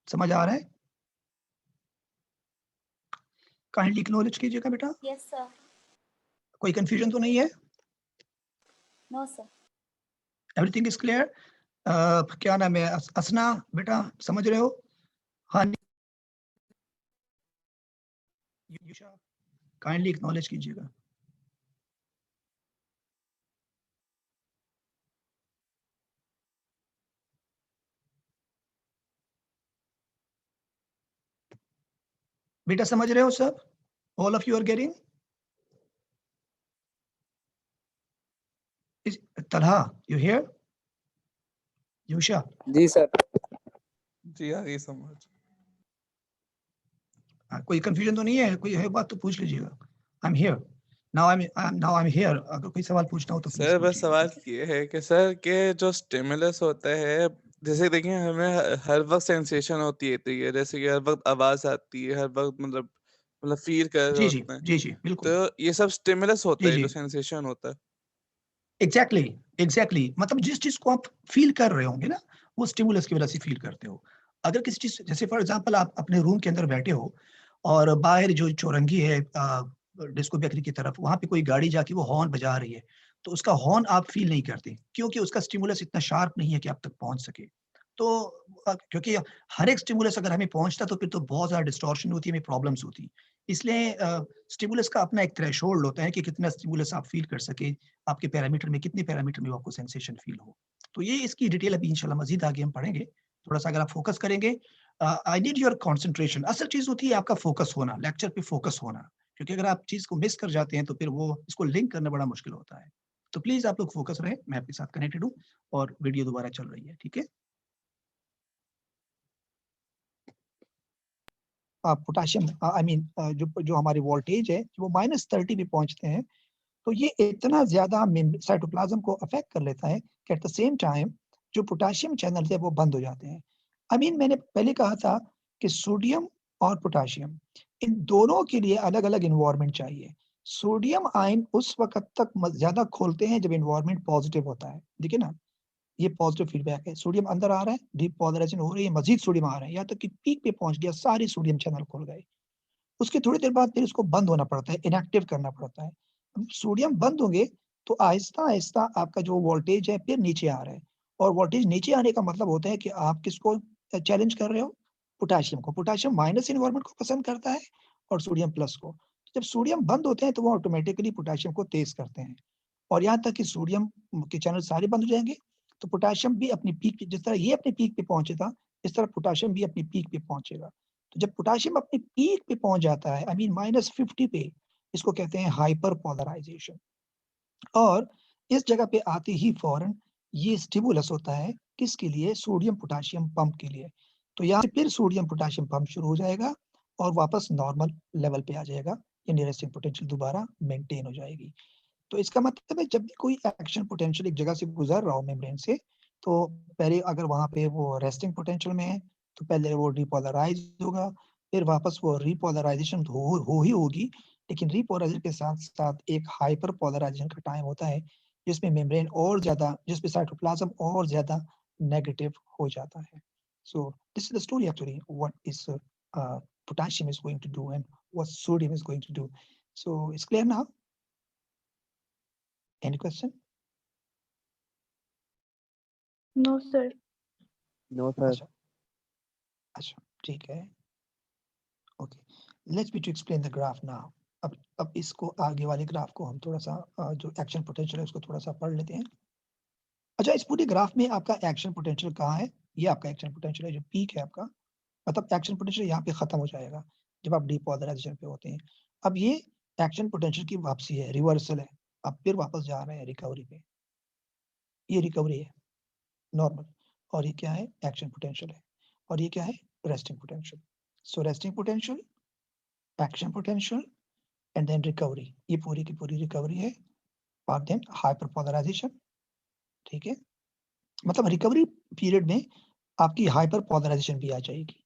समझ आ रहा है? काइंडली एक्नॉलेज कीजिएगा बेटा. Yes sir. कोई कंफ्यूजन तो नहीं है? No sir. Everything is clear. क्या नाम है, असना बेटा, समझ रहे हो? हाँ, काइंडली एक्नॉलेज कीजिएगा. बेटा समझ रहे हो सब? All of you are getting? Talha, you here? Yusha? जी सर. जी आ गई समझ. कोई कंफ्यूजन तो नहीं है? कोई है बात तो पूछ लीजिएगा. I am here now, I am here. अगर कोई सवाल पूछना हो तो सर बस सवाल ये है कि सर के जो स्टिमुलस होता है, जैसे देखिए हमें हर वक्त सेंसेशन होती है, जैसे कि हर वक्त आवाज आती है, हर वक्त मतलब फील कर रहे होते हैं. जी बिल्कुल. तो ये सब स्टिमुलस होता है, जी. जो सेंसेशन होता है. एग्जैक्टली मतलब जिस चीज को आप फील कर रहे होंगे ना, वो स्टिमुलस की वजह से फील करते हो. अगर किसी चीज, जैसे फॉर एग्जांपल आप अपने रूम के अंदर बैठे हो और बाहर जो चौरंगी है डिस्को बेकरी की तरफ, वहां पे कोई गाड़ी जाके वो हॉर्न बजा रही है, तो उसका हॉर्न आप फील नहीं करते क्योंकि उसका स्टिमुलस इतना शार्प नहीं है कि आप तक पहुंच सके. तो क्योंकि हर एक स्टिमुलस अगर हमें पहुंचता तो फिर तो बहुत ज़्यादा डिस्टॉर्शन होती है, हमें प्रॉब्लम्स होती। इसलिए स्टिमुलस का अपना एक थ्रेशोल्ड होता है कि कितना स्टिमुलस आप फील कर सके, आपके पैरामीटर में कितने पैरामीटर में आपको सेंसेशन फील हो। तो ये इसकी डिटेल अभी इंशाल्लाह मज़ीद आगे हम पढ़ेंगे। थोड़ा-सा अगर आप फोकस करेंगे, आई नीड योर कंसंट्रेशन। असल चीज़ होती है आपका फोकस होना, लेक्चर पे फोकस होना। क्योंकि अगर आप चीज़ को मिस कर जाते हैं तो फिर वो इसको लिंक करना बड़ा मुश्किल होता है। तो प्लीज़ आप लोग फोकस रहें, मैं आपके साथ कनेक्टेड हूँ और वीडियो दोबारा चल रही है, ठीक है? पोटेशियम आई मीन जो हमारी वोल्टेज है वो -30 पे पहुंचते हैं, तो ये इतना ज़्यादा साइटोप्लाज्म को अफेक्ट कर लेता है कि एट द सेम टाइम जो पोटेशियम चैनल्स है वो बंद हो जाते हैं। आई मीन मैंने पहले कहा था कि सोडियम और पोटेशियम इन दोनों के लिए अलग-अलग एनवायरनमेंट चाहिए। सोडियम आयन उस वक़्त तक ज़्यादा खोलते हैं जब एनवायरनमेंट पॉजिटिव होता है। देखिए ना, ये पॉजिटिव फीडबैक है। सोडियम अंदर आ रहा है, डीपोलराइजेशन हो रही है, मज़ीद सोडियम आ रहा है, यहाँ तक कि पीक पे पहुँच गया, सारे सोडियम चैनल खुल गए। उसके थोड़ी देर बाद फिर उसको बंद होना पड़ता है, इनएक्टिव करना पड़ता है। अब सोडियम बंद होंगे तो आहिस्ता-आहिस्ता आपका जो वोल्टेज है फिर नीचे आ रहा है और वोल्टेज नीचे आने का मतलब होता है कि आप किसको चैलेंज कर रहे हो? पोटेशियम को। पोटेशियम माइनस एनवायरनमेंट को पसंद करता है और सोडियम प्लस को। जब सोडियम बंद होते हैं तो वो ऑटोमैटिकली पोटेशियम को तेज़ करते हैं और यहाँ तक कि सोडियम के चैनल सारे बंद हो जाएँगे, तो पोटेशियम भी अपनी पीक पे, जिस तरह ये अपनी पीक पे पहुँचे था, इस तरह पोटेशियम भी अपनी पीक पे पहुँचेगा। तो जब पोटेशियम अपनी पीक पे पहुंच जाता है, आई मीन -50 पे, इसको कहते हैं हाइपर पोलराइजेशन। और इस जगह पे आते ही फौरन ये स्टिमुलस होता है किसके लिए? सोडियम पोटेशियम पंप के लिए। तो यहाँ से फिर सोडियम पोटेशियम पंप शुरू हो जाएगा और वापस नॉर्मल लेवल पे आ जाएगा, यानी रेस्टिंग पोटेंशियल दोबारा मेंटेन हो जाएगी। तो इसका मतलब है जब भी कोई एक्शन पोटेंशियल एक जगह से गुजर रहा हो मेम्ब्रेन से, तो पहले अगर वहाँ पे वो रेस्टिंग पोटेंशियल में है, तो पहले वो डिपोलराइज़ होगा, फिर वापस वो रिपोलराइज़ेशन हो ही होगी, लेकिन रिपोलराइज़ेशन के साथ-साथ एक हाइपर पोलराइज़ेशन का टाइम होता है, जिसमें मेम्ब्रेन और ज़्यादा, जिसमें साइटोप्लाज़्म और ज़्यादा नेगेटिव हो जाता है। So this is the story actually what is potassium is going to do and what sodium is going to do. So it's clear now? Any question? No, sir. No sir. अच्छा, अच्छा, ठीक है। Okay, let's me to explain the graph now. अब इसको आगे वाले graph को हम थोड़ा-सा जो एक्शन पोटेंशियल है उसको थोड़ा-सा पढ़ लेते हैं। अच्छा, इस पूरे ग्राफ में आपका एक्शन पोटेंशियल कहाँ है? ये आपका एक्शन पोटेंशियल है, जो पीक है आपका, मतलब एक्शन पोटेंशियल यहाँ पे खत्म हो जाएगा, जब आप डिपोलराइजेशन पे होते हैं। अब ये एक्शन पोटेंशियल की वापसी है, रिवर्सल है। अब फिर वापस जा रहे हैं रिकवरी पे। ये रिकवरी है, नॉर्मल, और ये क्या है? एक्शन पोटेंशियल है, और ये क्या है? Resting potential. So resting potential, action potential and then recovery, ये पूरी की पूरी रिकवरी है और देन हाइपरपोलराइजेशन, ठीक है? मतलब रिकवरी पीरियड में आपकी हाइपरपोलराइजेशन भी आ जाएगी।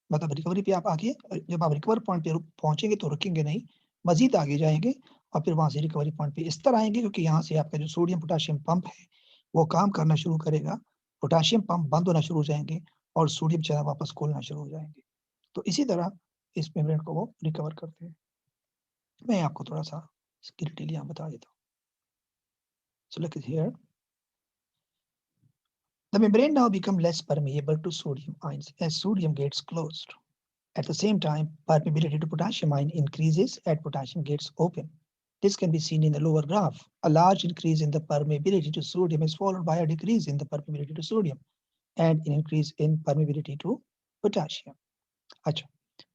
मतलब रिकवरी पे आप आगे, जब आप रिकवर पॉइंट पे पहुँचेंगे तो रुकेंगे नहीं, मज़ीद आगे जाएँगे और फिर वहाँ से रिकवरी पॉइंट पे इस तरह आएँगे, क्योंकि यहाँ से आपका जो सोडियम पोटेशियम पंप है, वो काम करना शुरू करेगा, पोटेशियम पंप बंद होना शुरू हो जाएँगे और सोडियम चैनल वापस खोलना शुरू हो जाएँगे। तो इसी तरह इस मेम्ब्रेन को वो रिकवर करते हैं। मैं आपको थोड़ा-सा इसकी डिटेल यहाँ बता देता हूँ। So look at here. The membrane now become less permeable to sodium ions as sodium gets closed. At the same time, permeability to potassium ion increases as potassium gets open. This can be seen in the lower graph. A large increase in the permeability to sodium is followed by a decrease in the permeability to sodium and an increase in permeability to potassium. Achha.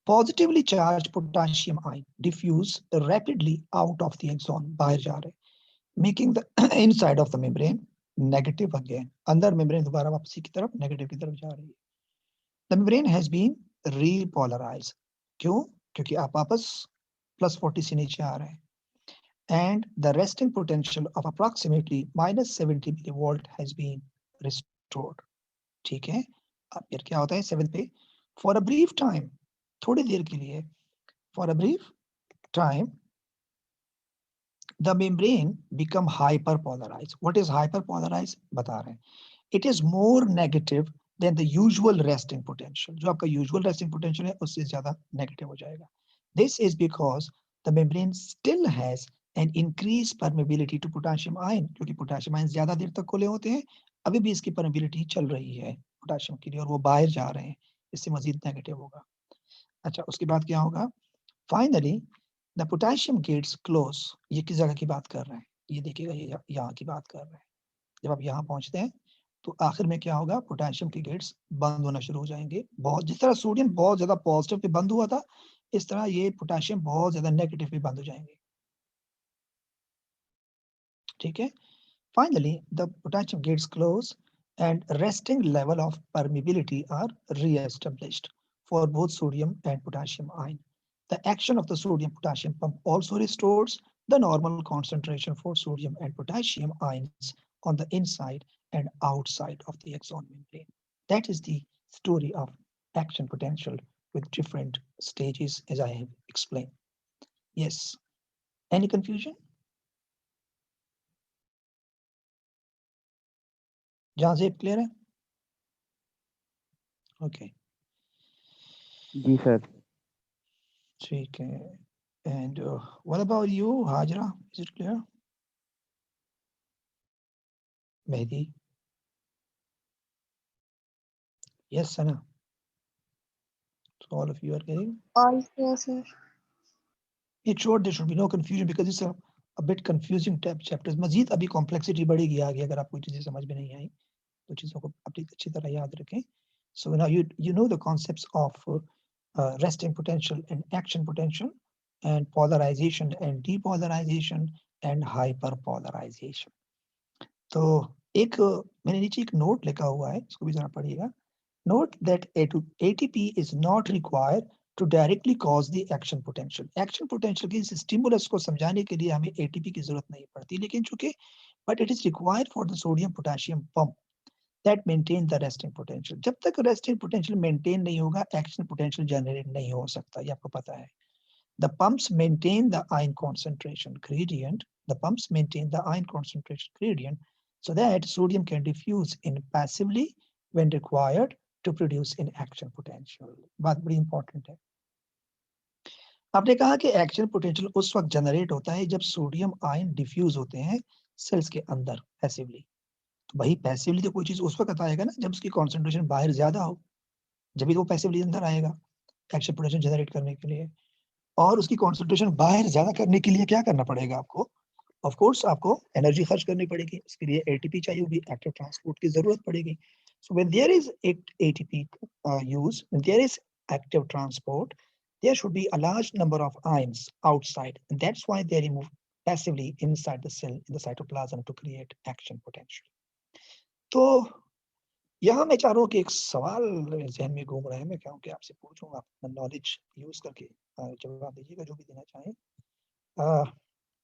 Positively charged potassium ion diffuse rapidly out of the axon, बाहर जा रहे, making the inside of the membrane negative again. अंदर membrane दोबारा वापसी की तरफ negative की तरफ जा रही है. The membrane has been repolarized. क्यों? क्योंकि आप वापस +40 से नीचे आ रहे हैं. And the resting potential of approximately -70 millivolt has been restored. ठीक है? अब फिर क्या होता है 7 पे? For a brief time, थोड़ी देर के लिए, for a brief time, the membrane become hyperpolarized. What is hyperpolarized? बता रहे हैं. It is more negative than the usual resting potential. जो आपका usual resting potential है उससे ज़्यादा negative हो जाएगा. This is because the membrane still has an increased permeability to potassium ion, क्योंकि potassium ion ज़्यादा देर तक खुले होते हैं, अभी भी इसकी permeability चल रही है. पोटेशियम के लिए और वो बाहर जा रहे हैं, इससे मजीद नेगेटिव होगा। अच्छा, उसके बाद क्या होगा? Finally the potassium gates close. ये किस जगह की बात कर रहे हैं? ये देखिएगा, ये यहाँ की बात कर रहे हैं। जब आप यहाँ पहुंचते हैं तो आखिर में क्या होगा? पोटेशियम के गेट्स बंद होना शुरू हो जाएंगे। बहुत, जिस तरह सोडियम बहुत ज्यादा पॉजिटिव पे बंद हुआ था, इस तरह ये पोटेशियम बहुत ज्यादा नेगेटिव पे बंद हो जाएंगे। ठीक है। Finally the potassium gates close and resting level of permeability are re-established for both sodium and potassium ion. The action of the sodium potassium pump also restores the normal concentration for sodium and potassium ions on the inside and outside of the axon membrane. That is the story of action potential with different stages, as I have explained. Yes. Any confusion? जहां से clear है? Okay, जी sir. ठीक है। And what about you Hazra, is it clear? Mehdi? Yes Sana? So all of you are getting? All clear, sir. It's sure there should be no confusion because it's a bit confusing chapters. मजीद अभी complexity बढ़ेगी आगे अगर आपको चीजें समझ में नहीं आई तो चीजों को अपनी अच्छी तरह याद रखें. So now you know the concepts of resting potential and action potential and polarization and depolarization and hyperpolarization. तो एक मैंने नीचे एक नोट लिखा हुआ है, इसको भी जरा पढ़िएगा. Note that ATP is not required to directly cause the action potential. Action potential की stimulus को समझाने के लिए हमें ATP की जरूरत नहीं पड़ती, लेकिन चूंकि but it is required for the sodium potassium pump that maintain the resting potential. जब तक resting potential maintain नहीं होगा, action potential generate नहीं हो सकता, ये आपको पता है. The pumps maintain the ion concentration gradient. The pumps maintain the ion concentration gradient so that sodium can diffuse in passively when required to produce in action potential. बात बड़ी important है. आपने कहा कि एक्शन पोटेंशियल उस वक्त generate होता है जब सोडियम आयन डिफ्यूज होते हैं सेल्स के अंदर पैसिवली. तो भाई पैसिवली तो कोई चीज उस वक्त आएगा ना जब उसकी कॉन्सेंट्रेशन बाहर ज्यादा हो, जब भी वो पैसिवली अंदर आएगा एक्शन पोटेंशियल जनरेट करने के लिए. और उसकी कॉन्सेंट्रेशन बाहर ज्यादा करने के लिए क्या करना पड़ेगा आपको? ऑफ कोर्स आपको एनर्जी खर्च करनी पड़ेगी. इसके लिए एटीपी चाहिए होगी, एक्टिव ट्रांसपोर्ट की जरूरत पड़ेगी. So when there is ATP use, when there is active transport, there should be a large number of ions outside, and that's why they are moved passively inside the cell in the cytoplasm to create action potential. तो यहाँ मैं चाह रहा हूँ कि एक सवाल जहन में घूम रहा है, मैं कहूँ कि आपसे पूछूं, आप नॉलेज यूज करके जवाब दीजिएगा जो भी देना चाहें.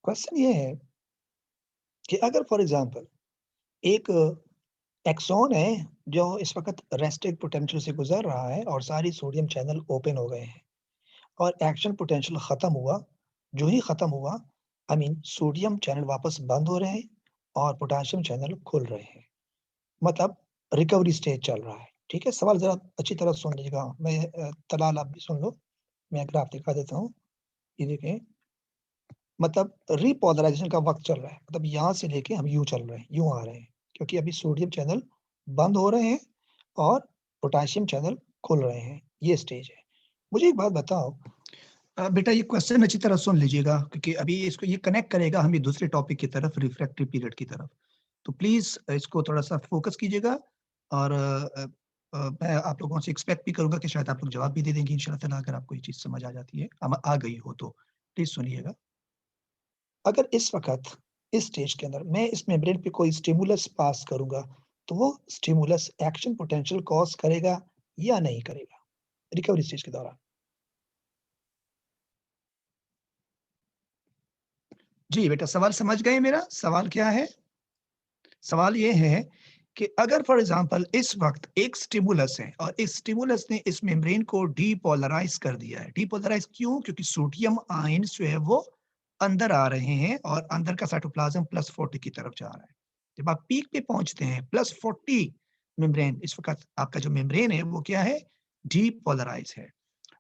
क्वेश्चन ये है कि अगर फॉर एग्जांपल एक एक्सॉन है जो इस वक्त रेस्टिंग पोटेंशियल से गुजर रहा है और सारी सोडियम चैनल ओपन हो गए हैं और एक्शन पोटेंशियल खत्म हुआ. जो ही खत्म हुआ, आई मीन सोडियम चैनल वापस बंद हो रहे हैं और पोटेशियम चैनल खुल रहे हैं, मतलब रिकवरी स्टेज चल रहा है. ठीक है, सवाल जरा अच्छी तरह सुन लीजिएगा. मैं तलाल आप भी सुन लो, मैं ग्राफ दिखा देता हूँ. ये देखें, मतलब रीपोलराइजेशन का वक्त चल रहा है, मतलब यहाँ से लेके हम यूं चल रहे हैं, यूं आ रहे हैं, क्योंकि अभी सोडियम चैनल बंद हो रहे हैं और पोटेशियम चैनल खुल रहे हैं. ये स्टेज है. मुझे एक बात बताओ बेटा, ये क्वेश्चन अच्छी तरह सुन लीजिएगा क्योंकि अभी इसको ये कनेक्ट करेगा हमें दूसरे टॉपिक की तरफ, रिफ्रैक्टिव पीरियड की तरफ. तो प्लीज इसको थोड़ा सा फोकस कीजिएगा और मैं आप लोगों से एक्सपेक्ट भी करूंगा कि शायद आप लोग जवाब भी दे देंगे इंशाल्लाह, अगर आपको ये चीज समझ आ जाती है, आ गई हो तो प्लीज सुनिएगा. अगर इस वक्त इस स्टेज के अंदर मैं इस मेम्ब्रेन पे कोई स्टिमुलस पास करूंगा तो वो स्टिमुलस एक्शन पोटेंशियल कॉज करेगा या नहीं करेगा रिकवरी स्टेज के दौरान? जी बेटा, सवाल समझ गए मेरा? सवाल क्या है? सवाल ये है कि अगर फॉर एग्जांपल इस वक्त एक स्टिमुलस है और इस स्टिमुलस ने इस मेम्ब्रेन को डीपोलराइज कर दिया है. डीपोलराइज क्यों? क्योंकि सोडियम आयंस जो है वो अंदर आ रहे हैं और अंदर का साइटोप्लाज्म +40 की तरफ जा रहा है. जब आप पीक पे पहुंचते हैं +40 मेम्ब्रेन, इस वक्त आपका जो मेम्ब्रेन है वो क्या है? डीपोलराइज है.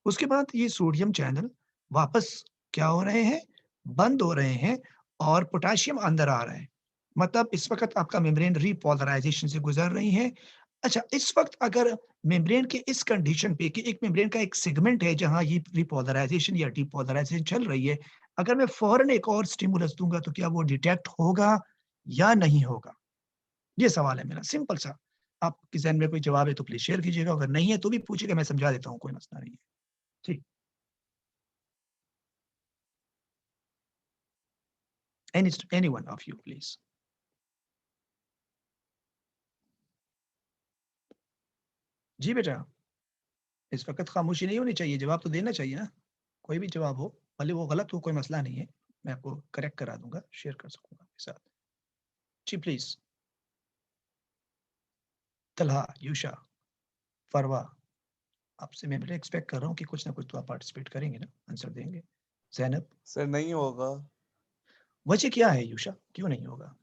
उसके बाद ये सोडियम चैनल वापस क्या हो रहे हैं? बंद हो रहे हैं और पोटेशियम अंदर आ रहा है. मतलब इस वक्त आपका मेम्ब्रेन रीपोलराइजेशन से गुजर रही है. अच्छा, इस वक्त अगर मेम्ब्रेन के इस कंडीशन पे कि एक मेम्ब्रेन का एक सेगमेंट है जहां ये रिपोलराइजेशन या डिपोलराइजेशन चल रही है, अगर मैं फौरन एक और स्टिमुलस दूंगा तो क्या वो डिटेक्ट होगा या नहीं होगा? ये सवाल है मेरा, सिंपल सा। आपके ज़हन में कोई जवाब है तो प्लीज शेयर कीजिएगा, अगर नहीं है तो भी पूछिएगा, मैं समझा देता हूँ, कोई मसला नहीं है। ठीक। Any one of you, please. जी बेटा, इस वक्त खामोशी नहीं होनी चाहिए, जवाब तो देना चाहिए ना। कोई भी जवाब हो, भले वो गलत हो, कोई मसला नहीं है, मैं आपको करेक्ट करा दूंगा, शेयर कर सकूंगा आपके साथ। जी प्लीज। तलहा, यूशा, फरवा, आपसे मैं एक्सपेक्ट कर रहा हूँ कि कुछ ना कुछ तो आप पार्टिसिपेट करेंगे ना, आंसर देंगे। ज़ैनब, सर नहीं होगा। वजह क्या है यूशा, क्यों नहीं होगा?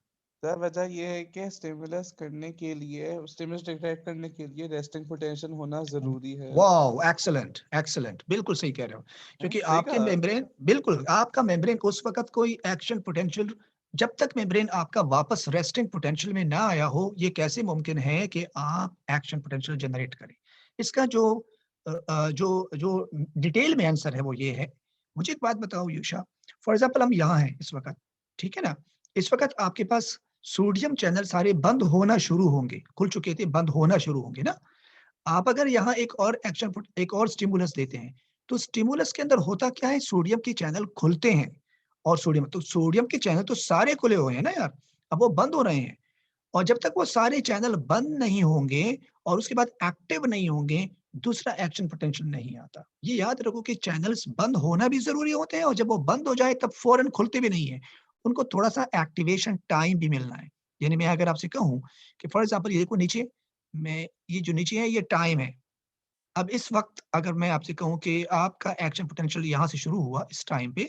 सर वजह ये है कि स्टिमुलस करने के लिए, स्टिमुलस डिटेक्ट करने के लिए रेस्टिंग पोटेंशियल होना जरूरी है। वाओ, एक्सीलेंट, एक्सीलेंट, बिल्कुल सही कह रहे हो, क्योंकि सही आपके कहा। मेम्ब्रेन, बिल्कुल आपका मेम्ब्रेन उस वक्त कोई एक्शन पोटेंशियल, जब तक मेम्ब्रेन आपका वापस रेस्टिंग पोटेंशियल में ना आया हो, ये कैसे मुमकिन है कि आप एक्शन पोटेंशियल जनरेट करें? इसका जो डिटेल में आंसर है वो ये है। मुझे एक बात बताओ यूशा, फॉर एग्जांपल हम यहाँ हैं इस वक्त, ठीक है ना? इस वक्त आपके पास सोडियम चैनल सारे बंद होना शुरू होंगे, खुल चुके थे, बंद होना शुरू होंगे ना? आप अगर यहाँ एक और स्टिमुलस देते हैं, तो स्टिमुलस के अंदर होता क्या है, सोडियम के चैनल खुलते हैं, और सोडियम के चैनल तो सारे खुले हुए हैं ना यार, अब वो बंद हो रहे हैं, और जब तक वो सारे चैनल बंद नहीं होंगे और उसके बाद एक्टिव नहीं होंगे, दूसरा एक्शन पोटेंशियल नहीं आता। ये याद रखो कि चैनल्स बंद होना भी जरूरी होते हैं, और जब वो बंद हो जाए तब फौरन खुलते भी नहीं है, उनको थोड़ा सा एक्टिवेशन टाइम भी मिलना है। यानी मैं अगर आपसे कहूं कि फॉर एग्जाम्पल ये देखो नीचे, मैं ये जो नीचे है ये टाइम है। अब इस वक्त अगर मैं आपसे कहूं कि आपका एक्शन पोटेंशियल यहाँ से शुरू हुआ इस टाइम पे,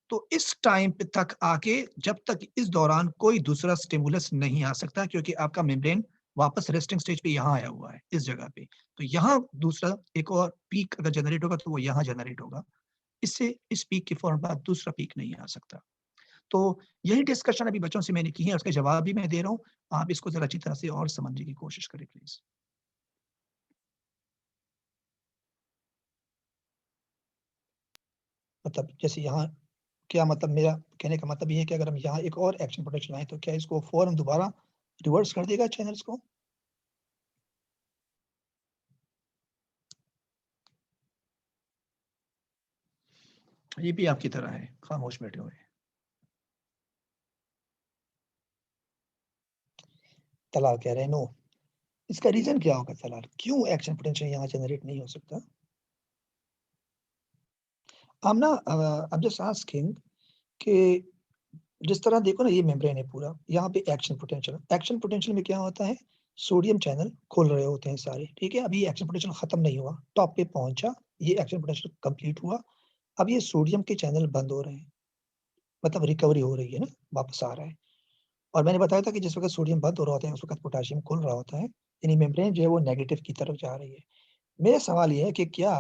तो इस टाइम पे तक आके जब तक इस दौरान कोई दूसरा स्टिमुलस नहीं आ सकता, क्योंकि आपका मेम्ब्रेन वापस रेस्टिंग स्टेज पे यहाँ आया हुआ है इस जगह पे। तो यहाँ दूसरा एक और पीक अगर जनरेट होगा तो वो यहाँ जनरेट होगा, इससे इस पीक के फौरन बाद दूसरा पीक नहीं आ सकता। तो यही डिस्कशन अभी बच्चों से मैंने की है, उसका जवाब भी मैं दे रहा हूँ, आप इसको जरा अच्छी तरह से और समझने की कोशिश करें प्लीज। मतलब जैसे यहाँ, क्या मतलब, मेरा कहने का मतलब ये है कि अगर हम यहाँ एक और एक्शन पोटेंशियल लाएं तो क्या इसको फौरन दोबारा रिवर्स कर देगा चैनल्स को? ये भी आपकी तरह है, खामोश बैठे हुए हैं। तलाल कह रहे हैं नो। इसका रीजन क्या होगा तलाल, क्यों एक्शन पोटेंशियल यहाँ जनरेट नहीं हो सकता? हम ना, आई एम जस्ट आस्किंग कि जिस तरह देखो ना, ये मेम्ब्रेन है पूरा, यहाँ पे एक्शन पोटेंशियल में क्या होता है, सोडियम चैनल खोल रहे होते हैं सारे, ठीक है? अभी एक्शन पोटेंशियल खत्म नहीं हुआ, टॉप पे पहुंचा, ये एक्शन पोटेंशियल कंप्लीट हुआ, अब ये सोडियम के चैनल बंद हो रहे हैं, मतलब रिकवरी हो रही है ना, वापस आ रहा है। और मैंने बताया था कि जिस वक्त सोडियम बंद हो रहा होता है उस वक्त पोटेशियम खुल रहा होता है, यानी मेम्ब्रेन जो है वो नेगेटिव की तरफ जा रही है। मेरा सवाल ये है कि क्या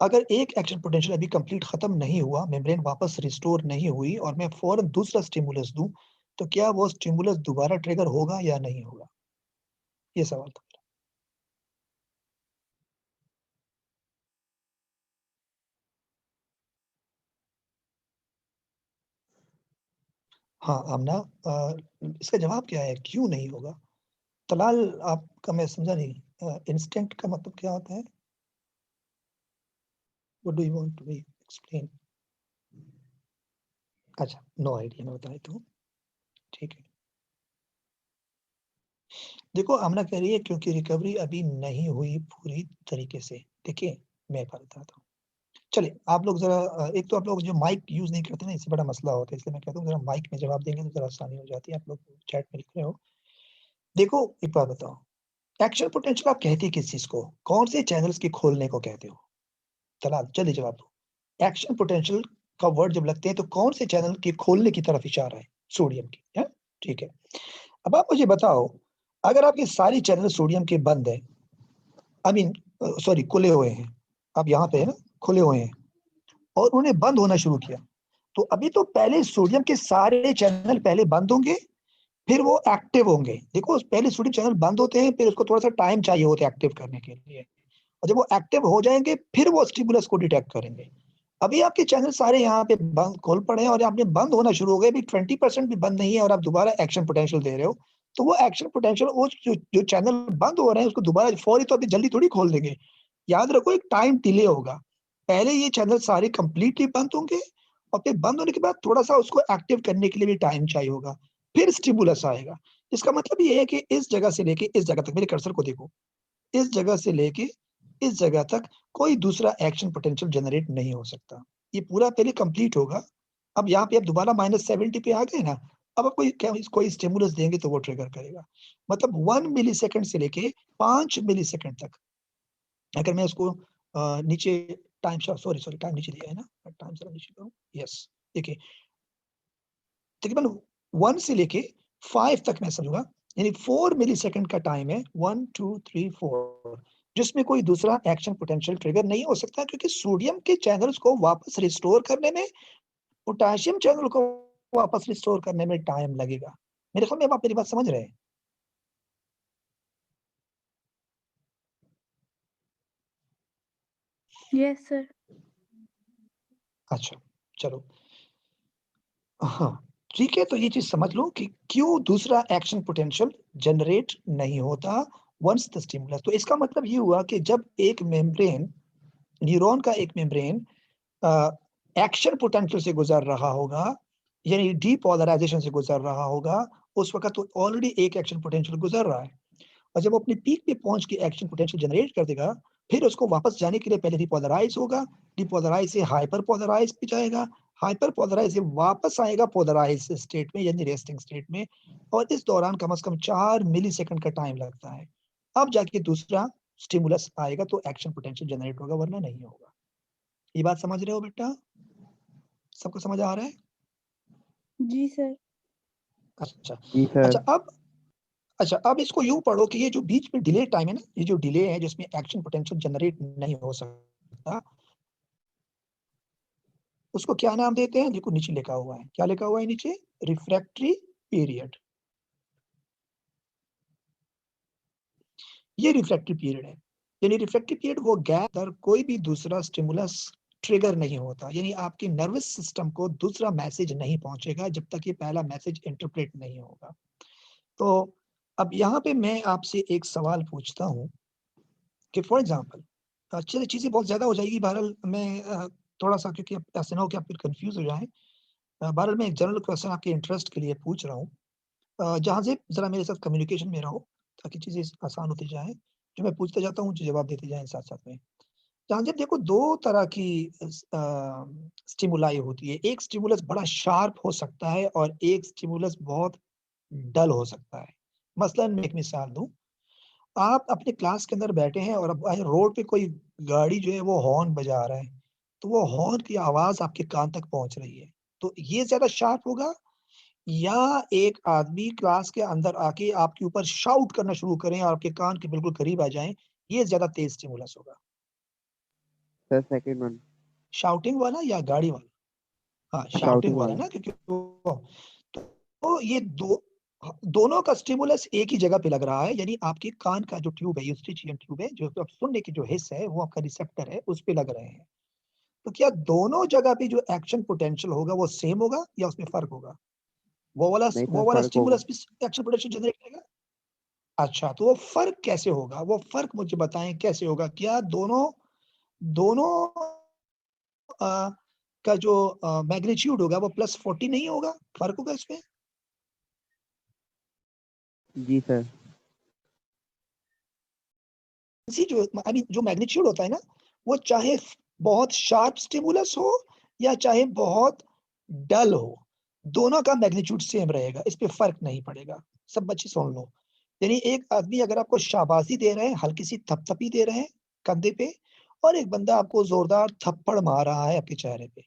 अगर एक एक्शन पोटेंशियल अभी कंप्लीट खत्म नहीं हुआ, मेम्ब्रेन वापस रिस्टोर नहीं हुई, और मैं फौरन दूसरा स्टिमुलस दूं, तो क्या वो स्टिमुलस दोबारा ट्रिगर होगा या नहीं होगा? ये सवाल था। हाँ आमना, इसका जवाब क्या है, क्यों नहीं होगा? तलाल, आपका मैं समझा नहीं, इंस्टेंट का मतलब क्या होता है? What do you want to be explain? अच्छा, नो आइडिया, मैं बताया तो, ठीक है। देखो आमना कह रही है क्योंकि रिकवरी अभी नहीं हुई पूरी तरीके से। देखिए मैं बताता हूँ, चलिए आप लोग जरा, एक तो आप लोग जो माइक यूज नहीं करते ना, इससे बड़ा मसला होता है, इसलिए मैं कहता हूँ जरा माइक में जवाब देंगे तो जरा आसानी हो जाती है। आप लोग चैट में लिख रहे हो, देखो एक बात बताओ, एक्शन पोटेंशियल आप कहते हैं किस चीज को, कौन से चैनल्स के खोलने को कहते हो? तलाल जल्दी जवाब दो। एक्शन पोटेंशियल का वर्ड जब लगते हैं तो कौन से चैनल के खोलने की तरफ इशारा है? सोडियम की, है, ठीक है। अब आप मुझे बताओ, अगर आपके सारी चैनल सोडियम के बंद है, आई मीन सॉरी खुले हुए हैं, आप यहाँ पे है ना, खुले हुए हैं, और उन्हें बंद होना शुरू किया, तो अभी तो पहले सोडियम के सारे चैनल पहले बंद होंगे, फिर वो एक्टिव होंगे। देखो पहले सोडियम चैनल बंद होते हैं, फिर उसको थोड़ा सा टाइम चाहिए होता है एक्टिव करने के लिए, और जब वो एक्टिव हो जाएंगे फिर वो स्टिमुलस को डिटेक्ट करेंगे। अभी आपके चैनल सारे यहाँ पे बंद खोल पड़े हैं और आपने बंद होना शुरू हो गए, अभी 20% भी बंद नहीं है और आप दोबारा एक्शन पोटेंशियल दे रहे हो, तो वो एक्शन पोटेंशियल वो जो चैनल बंद हो रहे हैं उसको दोबारा फौरी तौर पे जल्दी थोड़ी खोल देंगे। याद रखो एक टाइम डिले होगा, पहले ये चैनल सारे कंप्लीटली बंद होंगे और फिर बंद होने के बाद थोड़ा सा उसको एक्टिव करने के लिए भी टाइम चाहिए होगा, फिर स्टिमुलस आएगा। इसका मतलब ये है कि इस जगह से लेके इस जगह तक, मेरे कर्सर को देखो, इस जगह से लेके इस जगह तक कोई दूसरा एक्शन पोटेंशियल जनरेट नहीं हो सकता। ये पूरा पहले कंप्लीट होगा। अब यहाँ पे आप दोबारा -70 पे आ गए ना, अब आप कोई स्टिमुलस देंगे तो वो ट्रिगर करेगा। मतलब 1 मिलीसेकंड से लेके 5 मिलीसेकंड तक। अगर मैं उसको नीचे टाइम सॉरी टाइम नीचे दिया है ना, टाइम जरा नीचे करूँ, यस, देखिए तकरीबन 1 से लेके 5 तक मैं समझूंगा, यानी 4 मिलीसेकंड का टाइम है, 1 2 3 4, जिसमें कोई दूसरा एक्शन पोटेंशियल ट्रिगर नहीं हो सकता, क्योंकि सोडियम के चैनल्स को वापस रिस्टोर करने में, पोटेशियम चैनल को वापस रिस्टोर करने में टाइम लगेगा। मेरे ख्याल में आप मेरी बात समझ रहे हैं। Yes, sir. अच्छा, चलो, हाँ, ठीक है, तो ये चीज समझ लो कि क्यों दूसरा एक्शन पोटेंशियल जनरेट नहीं होता वंस द स्टिमुलस। तो इसका मतलब ये हुआ कि जब एक मेम्ब्रेन, न्यूरॉन का एक मेम्ब्रेन एक्शन पोटेंशियल से गुजर रहा होगा, यानी डीपोलराइजेशन से गुजर रहा होगा, उस वक्त तो ऑलरेडी एक एक्शन पोटेंशियल गुजर रहा है, और जब वो अपनी पीक पे पहुंच के एक्शन पोटेंशियल जनरेट कर देगा, फिर उसको वापस जाने के लिए पहले डीपोलराइज होगा, डीपोलराइज से हाइपर पोलराइज पे जाएगा, हाइपर पोलराइज से वापस आएगा पोलराइज स्टेट में, यानी रेस्टिंग स्टेट में, और इस दौरान कम से कम 4 मिलीसेकंड का टाइम लगता है। अब जाके दूसरा स्टिमुलस आएगा तो एक्शन पोटेंशियल जनरेट होगा, वरना नहीं होगा। ये बात समझ रहे हो बेटा? सबको समझ आ रहा है? जी सर। अच्छा, जी अच्छा सर। अब इसको यूं पढ़ो कि ये जो बीच में डिले टाइम है ना, ये जो डिले है जिसमें एक्शन पोटेंशियल जनरेट नहीं हो सकता, उसको क्या नाम देते हैं? देखो नीचे लिखा हुआ है, क्या लिखा हुआ है नीचे? Refractory period. ये रिफ्रैक्टरी पीरियड है, यानी रिफ्रैक्टरी पीरियड वो गैप पर कोई भी दूसरा स्टिमुलस ट्रिगर नहीं होता, यानी आपके नर्वस सिस्टम को दूसरा मैसेज नहीं पहुंचेगा जब तक ये पहला मैसेज इंटरप्रेट नहीं होगा। तो अब यहाँ पे मैं आपसे एक सवाल पूछता हूँ कि फॉर एग्जांपल, चलिए चीजें बहुत ज्यादा हो जाएगी, बहरहाल मैं थोड़ा सा, क्योंकि अब ऐसा ना हो कि आप फिर कंफ्यूज हो जाएं, बहरहाल मैं एक जनरल क्वेश्चन आपके इंटरेस्ट के लिए पूछ रहा हूँ, जहाँ से जरा मेरे साथ कम्युनिकेशन में रहो ताकि चीजें आसान होती जाएं। जो मैं पूछता जाता हूँ जवाब देते जाएं साथ साथ में। जहाँ जब देखो दो तरह की स्टिमुलाई होती है, एक स्टिमुलस बड़ा शार्प हो सकता है और एक स्टिमुलस बहुत डल हो सकता है। मसलन मैं एक मिसाल दूं, आप अपने क्लास के अंदर बैठे हैं और अब रोड पे कोई गाड़ी जो है वो हॉर्न बजा रहा है, तो वो हॉर्न की आवाज आपके कान तक पहुंच रही है, तो ये ज्यादा शार्प होगा, या एक आदमी क्लास के अंदर आके आपके ऊपर शाउट करना शुरू करें और आपके कान के बिल्कुल करीब आ जाएं, ये ज्यादा तेज स्टिमुलस होगा? Sir second one. शाउटिंग वाला या गाड़ी वाला? हाँ, शाउटिंग शाउटिंग वाला वाला। ना, क्योंकि तो ये दोनों का स्टिमुलस एक ही जगह पे लग रहा है, यानी आपके कान का जो ट्यूब है, यूस्ट्रिचियन ट्यूब है, जो आप सुनने की जो हिस्सा है, वो आपका रिसेप्टर है, उस पे लग रहे हैं। तो क्या दोनों जगह पे जो एक्शन पोटेंशियल होगा वो सेम होगा या उसमें फर्क होगा? नहीं वो सर, वाला फर्क होगा। स्टिमुलस भी एक्शन पोटेंशियल जनरेट करेगा? अच्छा, तो वो फर्क कैसे होगा? वो फर्क मुझे बताएं कैसे होगा? क्या दोनों दोनों का जो मैग्नीट्यूड होगा वो +40 नहीं होगा? फर्क होगा इसमें? जी सर। जो आई मीन जो मैग्नीट्यूड होता है ना, वो चाहे बहुत शार्प स्टिमुलस हो या चाहे बहुत डल हो, दोनों का मैग्नीट्यूड सेम रहेगा, इस पे फर्क नहीं पड़ेगा। सब बच्चे सुन लो, यानी एक आदमी अगर आपको शाबाशी दे रहे हैं, हल्की सी थपथपी दे रहे हैं कंधे पे, और एक बंदा आपको जोरदार थप्पड़ मार रहा है आपके चेहरे पे,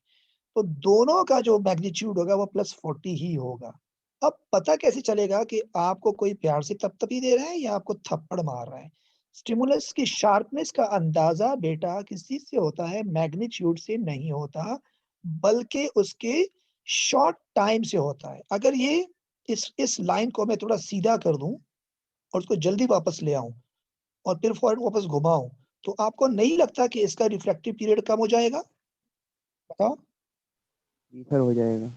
तो दोनों का जो मैग्नीट्यूड होगा वो +40 ही होगा। अब पता कैसे चलेगा कि आपको कोई प्यार से थपथपी दे रहा है या आपको थप्पड़ मार रहा है? स्टिमुलस की शार्पनेस का अंदाजा बेटा किस चीज से होता है? मैग्नीट्यूड से नहीं होता, बल्कि उसके शॉर्ट टाइम से होता है। अगर ये इस लाइन को मैं थोड़ा सीधा कर दूं और उसको जल्दी वापस ले आऊं और फिर फॉरवर्ड वापस घुमाऊं, तो आपको नहीं लगता कि इसका रिफ्रैक्टिव पीरियड कम हो जाएगा? बताओ। जी सर, हो जाएगा।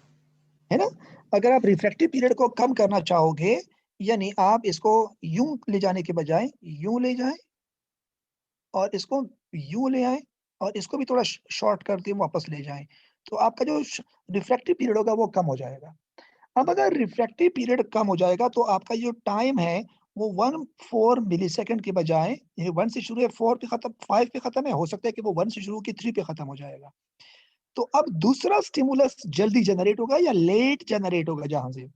है ना? अगर आप रिफ्रैक्टिव पीरियड को कम करना चाहोगे, यानी आप इसको यूं ले जाने के बजाय यूं ले जाएं और इसको यूं ले आए और इसको भी थोड़ा शॉर्ट करके वापस ले जाएं, तो आपका जो रिफ्रैक्टिव पीरियड होगा वो कम हो जाएगा। अब अगर रिफ्रैक्टिव पीरियड कम हो जाएगा तो आपका जो टाइम है वो 1/4 मिलीसेकंड के बजाय, ये 1 से शुरू है 4 पे खत्म 5 पे खत्म है, हो सकता है कि वो 1 से शुरू होकर 3 पे खत्म हो जाएगा। तो अब दूसरा स्टिमुलस जल्दी जनरेट होगा या लेट जनरेट होगा जहां से?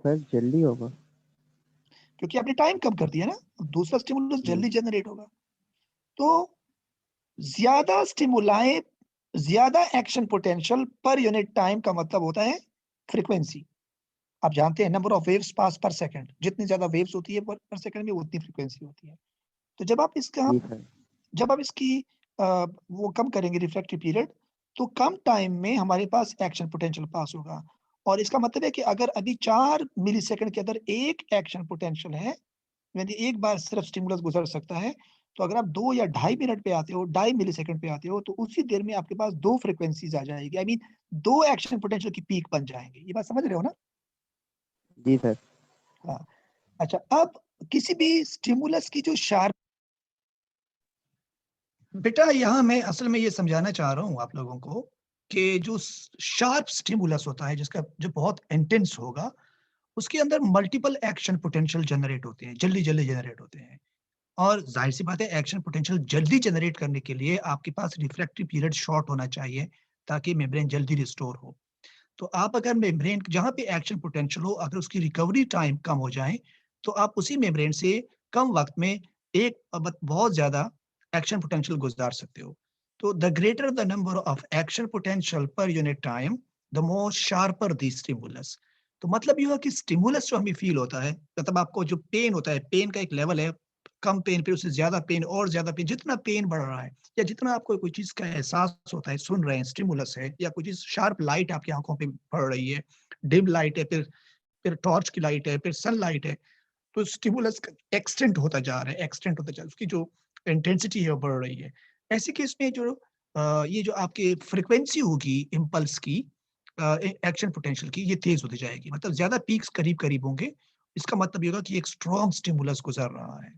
सर जल्दी होगा। क्योंकि आपने टाइम कम कर दिया ना, दूसरा स्टिमुलस जल्दी जनरेट होगा। तो ज्यादा स्टिमुलाएं, ज्यादा action potential per unit time का मतलब होता है फ्रीक्वेंसी। आप जानते हैं नंबर ऑफ वेव्स पास पर सेकंड, जितनी ज्यादा वेव्स होती है पर सेकंड में उतनी फ्रीक्वेंसी होती है। तो जब आप इसका जी सर। जब आप इसकी वो कम करेंगे रिफ्रैक्टिव पीरियड, तो कम टाइम में हमारे पास एक्शन पोटेंशियल पास होगा। और इसका मतलब है कि अगर अभी 4 मिलीसेकंड के अंदर एक एक्शन पोटेंशियल है, यानी एक बार सिर्फ स्टिमुलस गुजर सकता है, तो अगर आप 2 या 2.5 मिनट पे आते हो, 2.5 मिलीसेकंड पे आते हो, तो उसी देर में आपके पास 2 फ्रीक्वेंसीज आ जाएगी। आई मीन 2 एक्शन पोटेंशियल की पीक बन जाएंगे। ये बात समझ रहे हो ना? जी सर। हाँ। अच्छा, अब किसी भी स्टिमुलस की जो शार्प, बेटा यहाँ मैं असल में ये समझाना चाह रहा हूँ आप लोगों को कि जो शार्प स्टिमुलस होता है, जिसका जो बहुत इंटेंस होगा, उसके अंदर मल्टीपल एक्शन पोटेंशियल जनरेट होते हैं, जल्दी जल्दी जनरेट होते हैं। और जाहिर सी बात है, एक्शन पोटेंशियल जल्दी जनरेट करने के लिए आपके पास रिफ्रैक्टिव पीरियड शॉर्ट होना चाहिए ताकि मेम्ब्रेन जल्दी रिस्टोर हो। तो आप अगर मेम्ब्रेन जहां पे एक्शन पोटेंशियल हो, अगर उसकी रिकवरी टाइम कम हो जाए, तो आप उसी मेम्ब्रेन से कम वक्त में एक बहुत ज्यादा एक्शन पोटेंशियल गुजार सकते हो। तो the greater the number of action potential per unit time, the more sharper the stimulus. तो मतलब ये हुआ कि स्टिमुलस जो हमें फील होता है, मतलब आपको जो पेन होता है, पेन का एक लेवल है, कम पेन, फिर उससे ज्यादा पेन और ज्यादा पेन, जितना पेन बढ़ रहा है या जितना आपको कोई चीज का एहसास होता है, सुन रहे हैं, स्टिमुलस है, या कोई चीज शार्प लाइट आपकी आंखों पे पड़ रही है, डिम लाइट है, फिर टॉर्च की लाइट है, फिर सन लाइट है, तो स्टिमुलस एक्सटेंड होता जा रहा है, एक्सटेंड होता जा रहा है, उसकी जो इंटेंसिटी है वो बढ़ रही है। ऐसे केस में जो ये जो आपकी फ्रीक्वेंसी होगी इम्पल्स की, एक्शन पोटेंशियल की, ये तेज होती जाएगी, मतलब ज्यादा पीक्स करीब करीब होंगे। इसका मतलब ये होगा कि एक स्ट्रॉन्ग स्टिमुलस गुजर रहा है।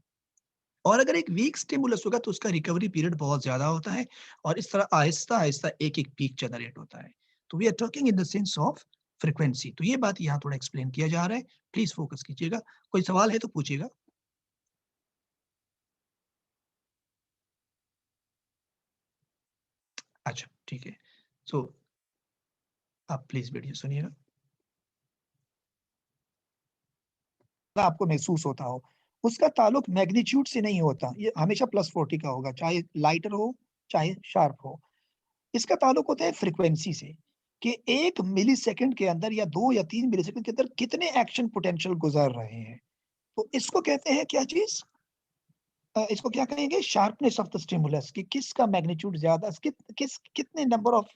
और अगर एक वीक स्टिमुलस होगा तो उसका रिकवरी पीरियड बहुत ज्यादा होता है और इस तरह आहिस्ता आहिस्ता एक एक पीक जनरेट होता है। तो we are talking in the sense of frequency. तो ये बात यहाँ थोड़ा एक्सप्लेन किया जा रहा है, प्लीज फोकस कीजिएगा। कोई सवाल है तो पूछिएगा। अच्छा ठीक है, सो आप प्लीज वीडियो सुनिएगा, आपको महसूस होता हो। उसका ताल्लुक मैग्नीट्यूड से नहीं होता, ये हमेशा +40 का होगा, चाहे लाइटर हो चाहे शार्प हो। इसका ताल्लुक होता है फ्रीक्वेंसी से, कि 1 मिलीसेकंड के अंदर या 2 या 3 मिलीसेकंड के अंदर कितने एक्शन पोटेंशियल गुजर रहे हैं। तो इसको कहते हैं क्या चीज, इसको क्या कहेंगे, शार्पनेस ऑफ द स्टिमुलस, कि किसका मैग्नीट्यूड ज्यादा, कितने नंबर ऑफ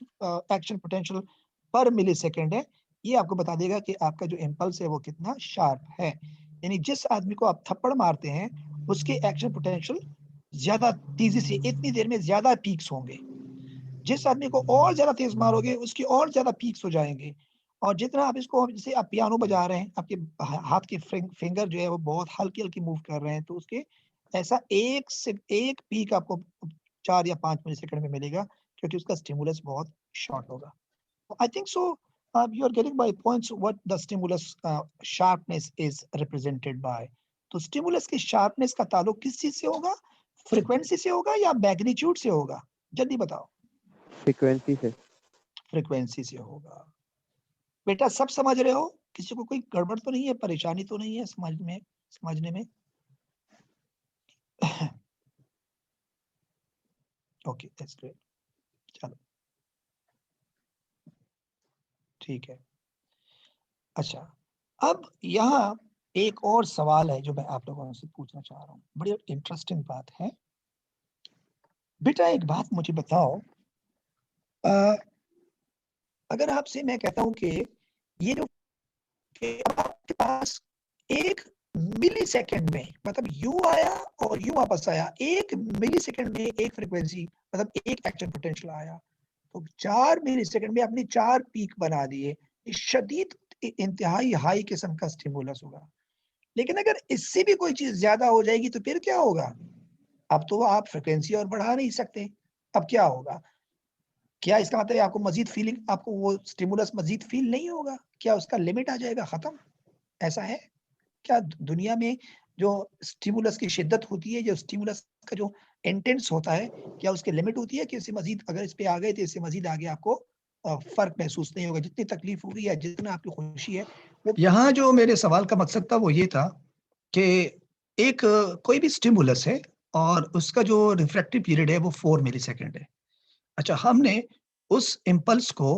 एक्शन पोटेंशियल पर मिलीसेकंड है। ये आपको बता देगा कि आपका जो इम्पल्स है वो कितना शार्प है। यानी जिस आदमी को आप थप्पड़ मारते हैं उसके एक्शन पोटेंशियल ज्यादा तेजी से, इतनी देर में ज्यादा पीक्स होंगे। जिस आदमी को और ज्यादा तेज मारोगे उसकी और ज्यादा पीक्स हो जाएंगे। और जितना आप इसको, जैसे आप पियानो बजा रहे हैं, आपके हाथ के फिंगर जो है वो बहुत हल्की हल्की मूव कर रहे हैं, तो उसके ऐसा एक पीक आपको 4 या 5 मिलीसेकंड में मिलेगा, क्योंकि उसका स्टिमुलस बहुत शॉर्ट होगा। I think so you are getting my points what the stimulus sharpness is represented by. तो स्टिमुलस की शार्पनेस का ताल्लुक किस चीज से होगा, फ्रीक्वेंसी से होगा या मैग्नीट्यूड से होगा? जल्दी बताओ। फ्रीक्वेंसी से। फ्रीक्वेंसी से होगा। बेटा सब समझ रहे हो? किसी को कोई गड़बड़ तो नहीं है, परेशानी तो नहीं है समझने में? Okay, that's great. चलो ठीक है। अच्छा, अब यहाँ एक और सवाल है जो मैं आप लोगों से पूछना चाह रहा हूँ, बड़ी इंटरेस्टिंग बात है। बेटा एक बात मुझे बताओ, अगर आपसे मैं कहता हूं कि ये जो कि आपके पास 1 मिली सेकंड में, मतलब यू आया और यू वापस आया, 1 मिली सेकंड में एक फ्रीक्वेंसी, मतलब एक एक्शन पोटेंशियल आया, तो 4 मिली सेकंड में आपने 4 पीक बना दिए। ये शदीद इंतहाई हाई किस्म का स्टिमुलस होगा। लेकिन अगर इससे भी कोई चीज ज्यादा हो जाएगी तो फिर क्या होगा? अब तो आप फ्रिक्वेंसी और बढ़ा नहीं सकते। अब क्या होगा? क्या इसका मतलब है आपको मजीद फीलिंग, आपको वो स्टिमुलस मजीद फील नहीं होगा? क्या उसका लिमिट आ जाएगा, खत्म? ऐसा है क्या? दुनिया में जो स्टिमुलस की शिद्दत होती है, जो स्टिमुलस का जो इंटेंस होता है, क्या उसकी लिमिट होती है कि इससे मजीद अगर इस पे आ गए तो इससे मजीद आगे आपको फर्क महसूस नहीं होगा? जितनी तकलीफ होगी या जितना आपकी खुशी है वो। यहाँ जो मेरे सवाल का मकसद था वो ये था कि एक कोई भी स्टिमुलस है और उसका जो रिफ्रैक्टिव पीरियड है वो 4 मिलीसेकंड है। अच्छा, हमने उस इम्पल्स को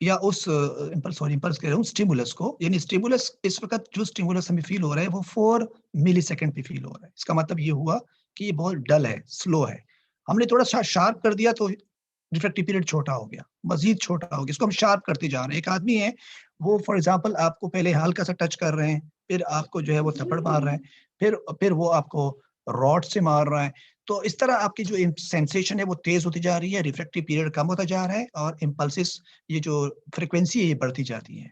या उस इम्पल्स कह रहा हूँ, स्टिमुलस को, यानी स्टिमुलस इस वक़्त जो स्टिमुलस हमें फ़ील हो रहा है वो 4 मिलीसेकंड पे फ़ील हो रहा है। इसका मतलब ये हुआ कि ये बहुत डल है, स्लो है। हमने थोड़ा-सा शार्प कर दिया तो रिफ्रैक्टिव पीरियड छोटा हो गया, मज़ीद छोटा हो गया। इसको हम शार्प करते जा रहे हैं। एक आदमी है, वो फॉर एग्ज़ाम्पल आपको पहले हल्का-सा टच कर रहे हैं, फिर आपको जो है वो थप्पड़ मार रहे हैं, फिर वो आपको रॉड से मार रहा है। तो इस तरह आपकी जो सेंसेशन है वो तेज होती जा रही है, रिफ्रैक्टिव पीरियड कम होता जा रहा है और इम्पल्सेस, ये जो फ्रीक्वेंसी है ये बढ़ती जाती है।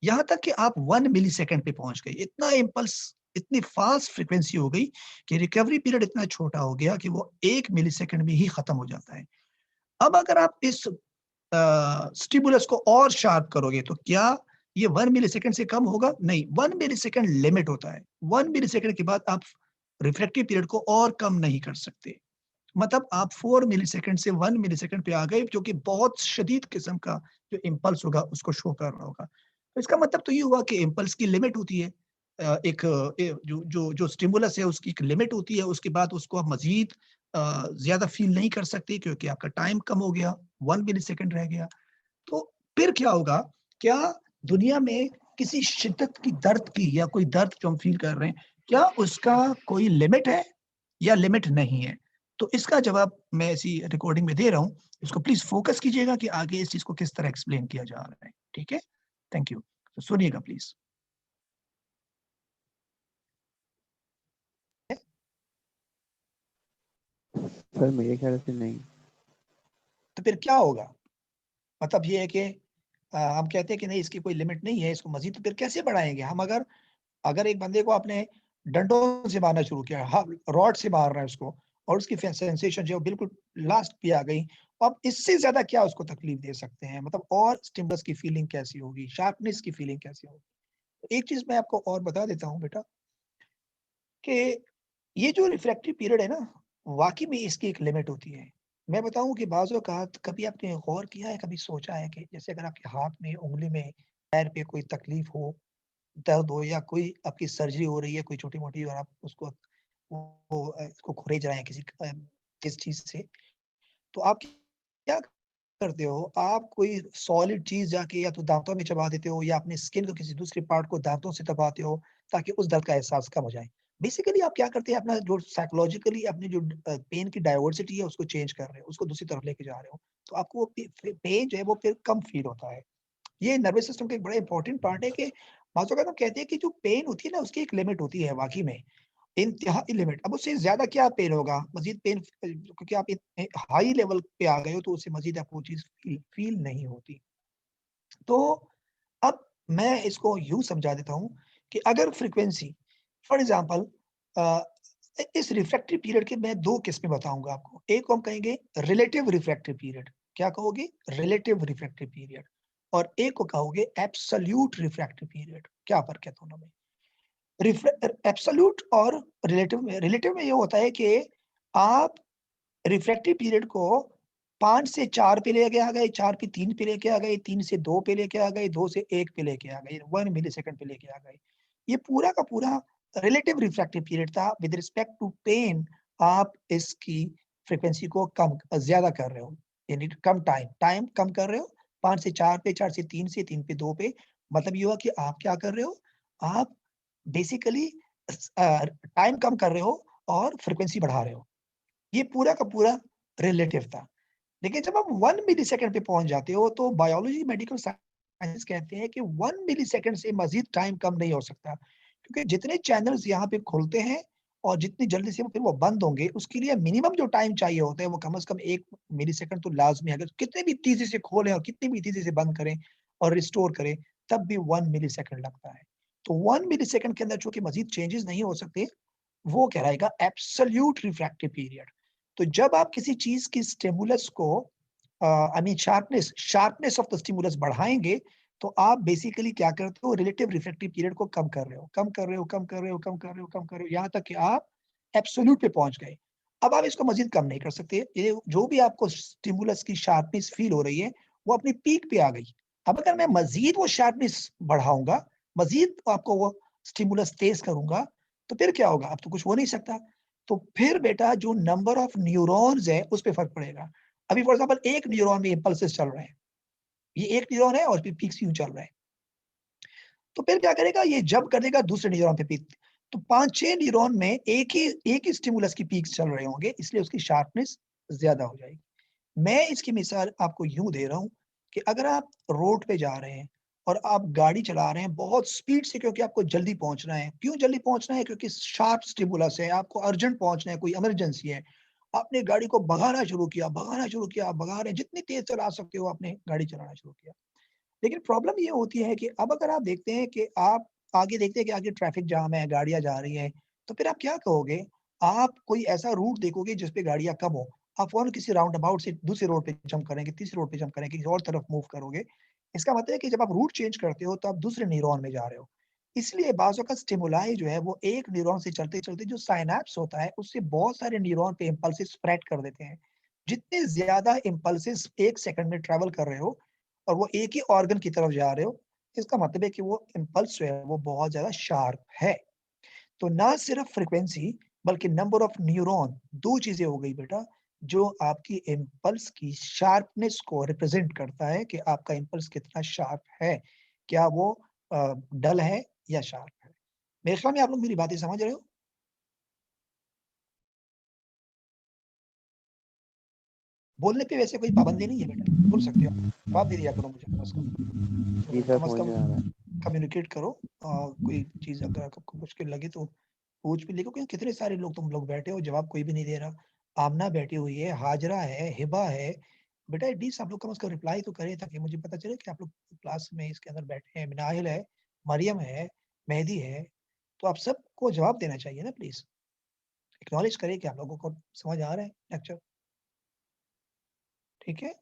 यहाँ तक कि आप 1 मिलीसेकंड पे पहुंच गए। इतना इम्पल्स, इतनी फास्ट फ्रीक्वेंसी हो गई कि रिकवरी पीरियड इतना छोटा हो गया कि वो 1 मिलीसेकंड में ही खत्म हो जाता है। अब अगर आप इस स्टिमुलस को और शार्प करोगे तो क्या ये 1 मिलीसेकंड से कम होगा? नहीं, 1 मिलीसेकंड लिमिट होता है। 1 मिलीसेकंड के बाद आप रिफ्रैक्टिव पीरियड को और कम नहीं कर सकते। मतलब आप 4 मिलीसेकंड से 1 मिलीसेकंड पे आ गए, जो कि बहुत शदीद किस्म का जो इम्पल्स होगा उसको शो कर रहा होगा। तो इसका मतलब तो ये हुआ कि इम्पल्स की लिमिट होती है। एक जो जो जो स्टिमुलस है उसकी एक लिमिट होती है, उसके बाद उसको आप मज़ीद ज़्यादा फ़ील नहीं कर सकते क्योंकि आपका टाइम कम हो गया, 1 मिलीसेकंड रह गया। तो फिर क्या होगा? क्या दुनिया में किसी शिद्दत की दर्द की, या कोई दर्द जो हम फ़ील कर रहे हैं, क्या उसका कोई लिमिट है या लिमिट नहीं है? तो इसका जवाब मैं इसी रिकॉर्डिंग में दे रहा हूँ। इसको प्लीज़ फ़ोकस कीजिएगा कि आगे इस चीज़ को किस तरह एक्सप्लेन किया जा रहा है। ठीक है? Thank you. तो सुनिएगा प्लीज़। सर मेरे ख्याल से नहीं। तो फिर क्या होगा? मतलब ये है कि हम कहते हैं कि नहीं, इसकी कोई लिमिट नहीं है, इसको मज़ीद तो फिर कैसे बढ़ाएँगे? हम अगर अगर एक बंदे को आपने डंडों से मारना शुरू किया, रॉड से मार रहा है उसको, और उसकी सेंसेशन जो है बिल्कुल लास्ट पे आ गई, तो आप इससे ज्यादा क्या उसको तकलीफ दे सकते हैं? मतलब और स्टिमुलस की फीलिंग कैसी होगी, शार्पनेस की फीलिंग कैसी होगी? तो एक चीज मैं आपको और बता देता हूँ बेटा, कि ये जो रिफ्रैक्टिव पीरियड है ना, वाकई में इसकी एक लिमिट होती है। मैं बताऊं कि बाज़ औक़ात कभी आपने गौर किया है, कभी सोचा है कि जैसे अगर आपके हाथ में, उंगली में, पैर पे कोई तकलीफ हो, दर्द हो, या कोई आपकी सर्जरी हो रही है कोई छोटी-मोटी, और आप उसको इसको खुरेच रहे हैं किस चीज़ से, तो आप क्या करते हो? आप कोई सॉलिड चीज़ जाके या तो दाँतों में चबा देते हो, या अपने स्किन को किसी दूसरे पार्ट को दाँतों से दबाते हो ताकि उस दर्द का एहसास कम हो जाए। बेसिकली आप क्या करते हैं, अपना जो साइकोलॉजिकली अपनी जो पेन की डाइवर्सिटी है उसको चेंज कर रहे हो, उसको दूसरी तरफ लेके जा रहे हो। तो आपको वो पेन जो है वो फिर कम फील होता है। ये नर्वस सिस्टम का एक बड़ा इंपॉर्टेंट पार्ट है कि बाज़ औक़ात हम कहते हैं कि जो पेन होती है ना, उसकी एक लिमिट होती है वाक़ई में, इंतहाई लिमिट। अब उससे ज़्यादा क्या पेन होगा? मज़ीद पेन, क्योंकि आप हाई लेवल पे आ गए हो तो उससे मज़ीद आपको वो चीज़ फ़ील नहीं होती। तो अब मैं इसको यूँ समझा देता हूँ कि अगर फ्रीक्वेंसी, फॉर एग्ज़ाम्पल, अ, इस रिफ्रैक्टिव पीरियड के मैं 2 किस्में बताऊँगा आपको। एक को हम कहेंगे रिलेटिव रिफ्रैक्टिव पीरियड। क्या कहोगे? Relative refractive period. और एक को कहोगे एब्सोल्यूट रिफ्रैक्टिव पीरियड। क्या फ़र्क है दोनों में? एब्सोल्यूट और रिलेटिव में ये होता है कि आप रिफ्रैक्टिव पीरियड को 5 से 4 पे लेके आ गए, 4 पे 3 पे लेके आ गए, 3 से 2 पे लेके आ गए, 2 से 1 पे लेके आ गए, 1 मिलीसेकंड पे लेके आ गए। ये पूरा का पूरा रिलेटिव रिफ्रैक्टिव पीरियड था। विद रिस्पेक्ट टू पेन आप इसकी फ्रीक्वेंसी को कम ज़्यादा कर रहे हो, यानी कम टाइम कम कर रहे हो। 5 से 4 पे, 4 से 3 से 3 पे 2 पे। मतलब ये हुआ कि आप क्या कर रहे हो? आप बेसिकली टाइम कम कर रहे हो और फ्रीक्वेंसी बढ़ा रहे हो। ये पूरा का पूरा रिलेटिव था। लेकिन जब आप 1 मिलीसेकंड पे पहुंच जाते हो तो बायोलॉजी मेडिकल साइंस कहते हैं कि 1 मिलीसेकंड से मजीद टाइम कम नहीं हो सकता, क्योंकि जितने चैनल्स यहाँ पे खुलते हैं और जितनी जल्दी से फिर वो बंद होंगे, उसके लिए मिनिमम जो टाइम चाहिए होता है वो कम से कम 1 मिलीसेकंड तो लाजमी है। अगर कितने भी तेजी से खोलें और कितनी भी तेजी से बंद करें और रिस्टोर करें, तब भी 1 मिलीसेकंड लगता है। तो 1 मिलीसेकंड के अंदर चूंकि मजीद चेंजेस नहीं हो सकते, वो कहलाएगा एब्सोल्यूट रिफ्रैक्टिव पीरियड। तो जब आप किसी चीज की स्टिमुलस को I mean sharpness of the stimulus बढ़ाएंगे, तो आप बेसिकली क्या करते हो, रिलेटिव रिफ्रैक्टिव पीरियड को कम कर रहे हो, कम कर रहे हो, कम कर रहे हो, कम कर रहे हो, कम कर रहे हो, यहाँ तक कि आप एब्सोल्यूट पे पहुंच गए। अब आप इसको मजीद कम नहीं कर सकते। ये जो भी आपको स्टिमुलस की शार्पनेस फील हो रही है, वो अपनी पीक पे आ गई। अब अगर मैं मजीद वो शार्पनेस बढ़ाऊंगा, मजीद आपको वो स्टिमुलस तेज करूंगा, तो फिर क्या होगा? अब तो कुछ हो नहीं सकता। तो फिर बेटा जो नंबर ऑफ न्यूरॉन्स है उस पे फर्क पड़ेगा। अभी फॉर एग्जांपल एक न्यूरॉन में इंपल्सेस चल रहे हैं, ये एक न्यूरॉन है और पीक यूं चल रहा है, तो फिर क्या करेगा, ये जब करेगा दूसरे न्यूरॉन पे पीक। तो 5-6 न्यूरॉन में एक ही स्टिमुलस की पीक्स चल रहे होंगे, इसलिए उसकी शार्पनेस ज्यादा हो जाएगी। मैं इसकी मिसाल आपको यूं दे रहा हूं कि अगर आप रोड पे जा रहे हैं और आप गाड़ी चला रहे हैं बहुत स्पीड से, क्योंकि आपको जल्दी पहुंचना है। क्यों जल्दी पहुंचना है? क्योंकि शार्प स्टिमुलस है, आपको अर्जेंट पहुंचना है, कोई इमरजेंसी है। आपने गाड़ी को भगाना शुरू किया, भगाना शुरू किया, आप भगा रहे हैं, जितनी तेज चला सकते हो आपने गाड़ी चलाना शुरू किया। लेकिन प्रॉब्लम ये होती है कि अब अगर आप देखते हैं कि आप आगे देखते हैं कि आगे ट्रैफिक जाम है, गाड़ियां जा रही हैं, तो फिर आप क्या कहोगे? आप कोई ऐसा रूट देखोगे जिस पे गाड़ियां कम हो, आप फौरन किसी राउंड अबाउट से दूसरे रोड पे जंप करेंगे, तीसरे रोड पे जंप करेंगे, किसी और तरफ मूव करोगे। इसका मतलब है कि जब आप रूट चेंज करते हो तो आप दूसरे न्यूरॉन में जा रहे हो। इसलिए बाज़ का स्टिमुलाई जो है वो एक न्यूरॉन से चलते-चलते जो साइनैप्स होता है उससे बहुत सारे न्यूरॉन पे इम्पल्सेस स्प्रेड कर देते हैं। जितने ज़्यादा इम्पल्सेस 1 सेकंड में ट्रैवल कर रहे हो और वो एक ही ऑर्गन की तरफ जा रहे हो, इसका मतलब है कि वो इम्पल्स जो है वो बहुत ज़्यादा शार्प है। तो ना सिर्फ फ्रीक्वेंसी बल्कि नंबर ऑफ न्यूरॉन, 2 चीज़ें हो गई बेटा, जो आपकी इम्पल्स की शार्पनेस को रिप्रेजेंट करता है कि आपका इम्पल्स कितना शार्प है। क्या वो डल है या शार्प है? मेरे ख्याल में आप लोग मेरी बातें समझ रहे हो? बोलने पे वैसे कोई पाबंदी नहीं है बेटा, बोल सकते हो आप। जवाब दे दिया करो मुझे कम से कम। जी सर, कम से समझ कम में आ रहा है। कम्युनिकेट करो। कोई चीज़ अगर आपको मुश्किल लगे तो पूछ भी लिखो, क्योंकि कितने सारे लोग तुम लोग बैठे हो, जवाब कोई भी नहीं दे रहा। आमना बैठी हुई है, हाजरा है, हिबा है। बेटा एटलीस्ट आप लोग कम से कम रिप्लाई तो करें ताकि मुझे पता चले कि आप लोग क्लास में इसके अंदर बैठे हैं। मिनाहिल है, मरियम है, मेहदी है, तो आप सबको जवाब देना चाहिए ना प्लीज़। एक्नॉलेज करें कि आप लोगों को समझ आ रहा है लेक्चर, ठीक है?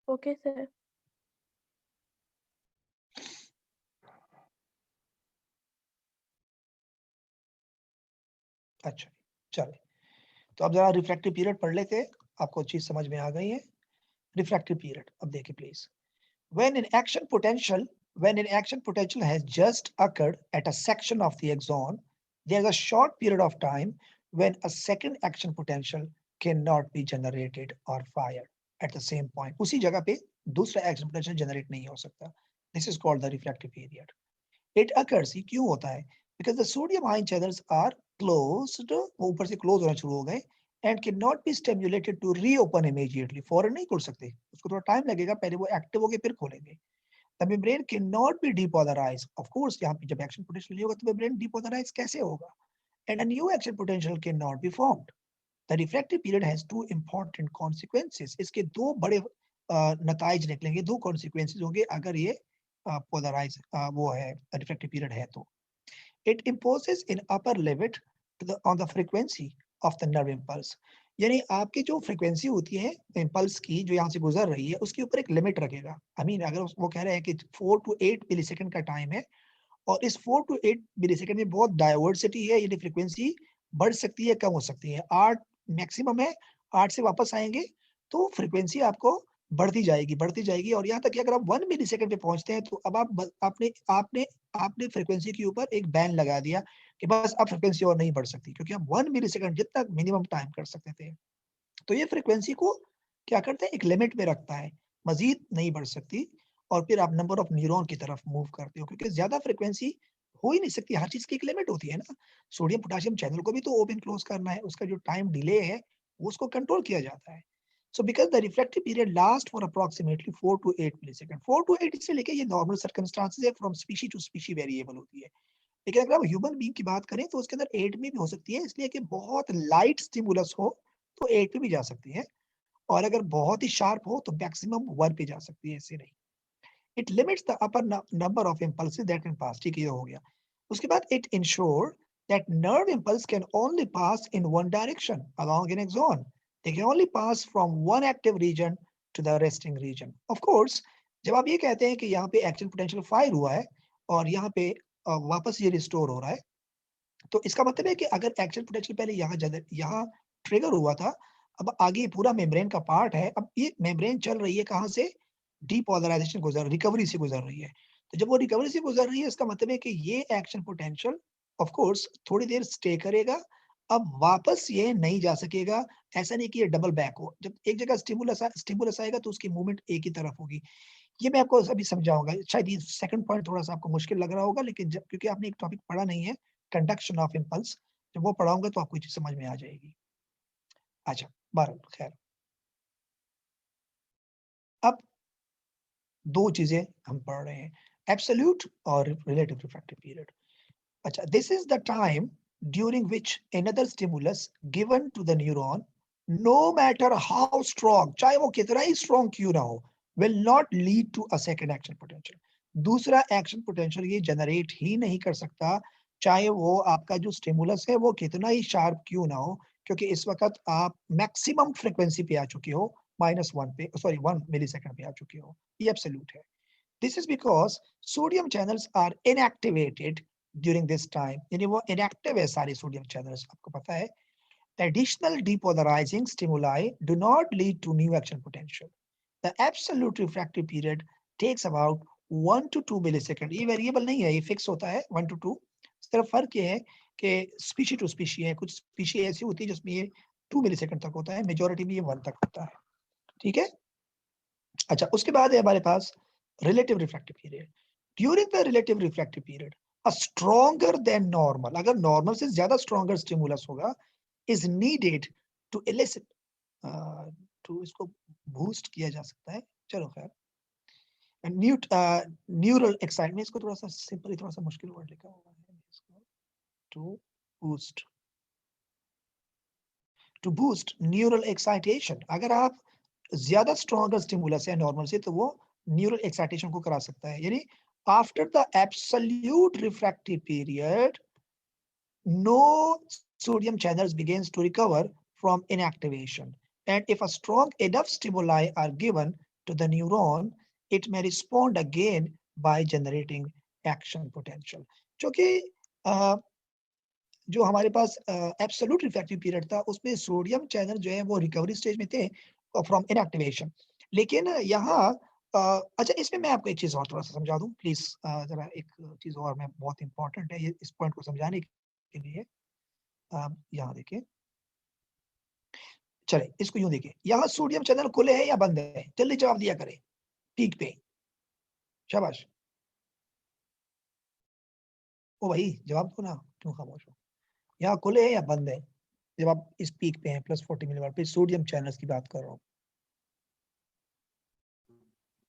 Okay sir. अच्छा, चलिए। तो अब ज़रा रिफ्रैक्टिव पीरियड पढ़ लेते हैं, आपको चीज़ समझ में आ गई है। रिफ्रैक्टिव पीरियड अब देखिए please. When an action potential when an action potential has just occurred at a section of the axon, there is a short period of time when a second action potential cannot be generated or fired at the same point. उसी जगह पे दूसरा action potential generate नहीं हो सकता. This is called the refractive period. It occurs, ये क्यों होता है? Because the sodium ion channels are closed, वो ऊपर से close होना शुरू हो गए, and cannot be stimulated to reopen immediately. फौरन नहीं खोल सकते, उसको थोड़ा टाइम लगेगा, पहले वो एक्टिव होके फिर खोलेंगे. The membrane cannot be depolarized. Of course, यहाँ पे जब action potential नहीं होगा तो membrane depolarize कैसे होगा? And a new action potential cannot be formed. The refractive period has two important consequences. इसके दो बड़े नताइज निकलेंगे, दो consequences होंगे अगर ये polarize वो है refractive period है तो. It imposes an upper limit on the frequency of the nerve impulse. यानी आपकी जो फ्रीक्वेंसी होती है इम्पल्स की जो यहाँ से गुजर रही है उसके ऊपर एक लिमिट रखेगा। आई मीन अगर वो कह रहे हैं कि 4 to 8 मिलीसेकंड का टाइम है और इस 4 to 8 मिलीसेकंड में बहुत डाइवर्सिटी है, यानी फ्रीक्वेंसी बढ़ सकती है, कम हो सकती है। 8 मैक्सिमम है, 8 से वापस आएंगे तो फ्रीक्वेंसी आपको बढ़ती जाएगी और यहाँ तक कि अगर आप 1 मिलीसेकंड पे पहुंचते हैं तो अब आप आपने आपने आपने फ्रीक्वेंसी के ऊपर एक बैन लगा दिया कि बस अब फ्रीक्वेंसी और नहीं बढ़ सकती, क्योंकि आप 1 मिलीसेकंड जितना मिनिमम टाइम कर सकते थे। तो ये फ्रीक्वेंसी को क्या करते हैं, एक लिमिट में रखता है, मजीद नहीं बढ़ सकती। और फिर आप नंबर ऑफ न्यूरॉन की तरफ मूव करते हो, क्योंकि ज्यादा फ्रीक्वेंसी हो ही नहीं सकती, हर चीज की एक लिमिट होती है ना। सोडियम पोटेशियम चैनल को भी तो ओपन क्लोज करना है, उसका जो टाइम डिले है वो उसको कंट्रोल किया जाता है। So because the reflective period last for approximately 4 to 8 millisecond. 4 to 8 इसलिए लेके ये नॉर्मल सर्कमस्टांसेस है, from species to species variable होती है। लेकिन अगर आप ह्यूमन बीइंग की बात करें तो उसके अंदर 8 में भी हो सकती है, इसलिए कि बहुत लाइट स्टिमुलस हो तो 8 में भी जा सकती है, और अगर बहुत ही शार्प हो तो मैक्सिमम 1 पे जा सकती है, ऐसे नहीं। It limits the upper number of impulses that can pass, ठीक है, ये हो गया। उसके बाद it ensure that nerve impulse can only pass in one direction along an axon. They can only pass from one active region to the resting region. Of course, जब आप ये कहते हैं कि यहाँ पे एक्शन पोटेंशियल फायर हुआ है और यहाँ पे वापस ये रिस्टोर हो रहा है, तो इसका मतलब है कि अगर एक्शन पोटेंशियल पहले यहाँ ट्रिगर हुआ था, अब आगे पूरा मेम्ब्रेन का पार्ट है, अब ये मेम्ब्रेन चल रही है कहाँ से, डीपोलराइजेशन गुजर, रिकवरी से गुजर रही है। तो जब वो रिकवरी से गुजर रही है, इसका मतलब है कि ये एक्शन पोटेंशियल ऑफ कोर्स थोड़ी देर स्टे करेगा, अब वापस ये नहीं जा सकेगा। ऐसा नहीं कि ये डबल बैक हो, जब एक जगह स्टिमुलस आएगा तो उसकी मूवमेंट एक ही तरफ होगी। ये मैं आपको अभी समझाऊंगा। शायद ये सेकंड पॉइंट थोड़ा सा आपको मुश्किल लग रहा होगा, लेकिन जब क्योंकि आपने एक टॉपिक पढ़ा नहीं है, कंडक्शन ऑफ इम्पल्स, जब वो पढ़ाऊंगा तो आपको ये चीज समझ में आ जाएगी। अच्छा, बहरहाल खैर, अब दो चीजें हम पढ़ रहे हैं, एब्सोल्यूट और रिलेटिव रिफ्रैक्टिव पीरियड। अच्छा, this is the time during which another stimulus given to the neuron, no matter how strong, चाहे वो कितना ही strong क्यों ना हो, will not lead to a second action potential. दूसरा action potential ये generate ही नहीं कर सकता, चाहे वो आपका जो stimulus है वो कितना ही sharp क्यों ना हो, क्योंकि इस वक्त आप maximum frequency पे आ चुके हो, -1 millisecond पे आ चुके हो, ये absolute है। This is because sodium channels are inactivated during this time, यानी वो inactive है सारे sodium channels, आपको पता है। Additional depolarizing stimuli do not lead to new action potential. The absolute refractive period takes about 1 to 2 millisecond. ये variable नहीं है, ये fix होता है 1 to 2। सिर्फ फर्क ये है कि species to species है, कुछ species ऐसी होती है जिसमें ये 2 मिलीसेकंड तक होता है, मेजोरिटी में ये 1 तक होता है, ठीक है। अच्छा, उसके बाद है हमारे पास relative refractive period. During the relative refractive period, a stronger than normal, अगर normal से ज्यादा stronger stimulus होगा, is needed to elicit, to इसको boost किया जा सकता है, चलो खैर, neural excitement, इसको थोड़ा सा सिंपली थोड़ा सा मुश्किल वर्ड लिखा हुआ है, to boost neural excitation। अगर आप ज्यादा स्ट्रॉन्गर स्टिमुलस है नॉर्मल से, तो वो न्यूरल एक्साइटेशन को करा सकता है। यानी after the absolute refractory period, no sodium channels begins to recover from inactivation, and if a strong enough stimuli are given to the neuron, it may respond again by generating action potential। क्योंकि जो हमारे पास absolute refractory period था, उसमें sodium channel जो है वो recovery stage में थे फ्रॉम इनएक्टिवेशन। लेकिन यहाँ अच्छा, इसमें मैं आपको एक चीज और थोड़ा सा समझा दूं प्लीज, जरा एक चीज और मैं, बहुत इंपॉर्टेंट है ये, इस पॉइंट को समझाने के लिए। यहाँ देखिए, चले इसको यूं देखिए, यहाँ सोडियम चैनल खुले हैं या बंद है, जल्दी जवाब दिया करें पीक पे, शाबाश। ओ भाई जवाब दो ना, क्यों खामोश हो। यहाँ खुले हैं या बंद है जब आप इस पीक पे हैं, +40 मिलीवाट पे, सोडियम चैनल्स की बात कर रहा हूँ,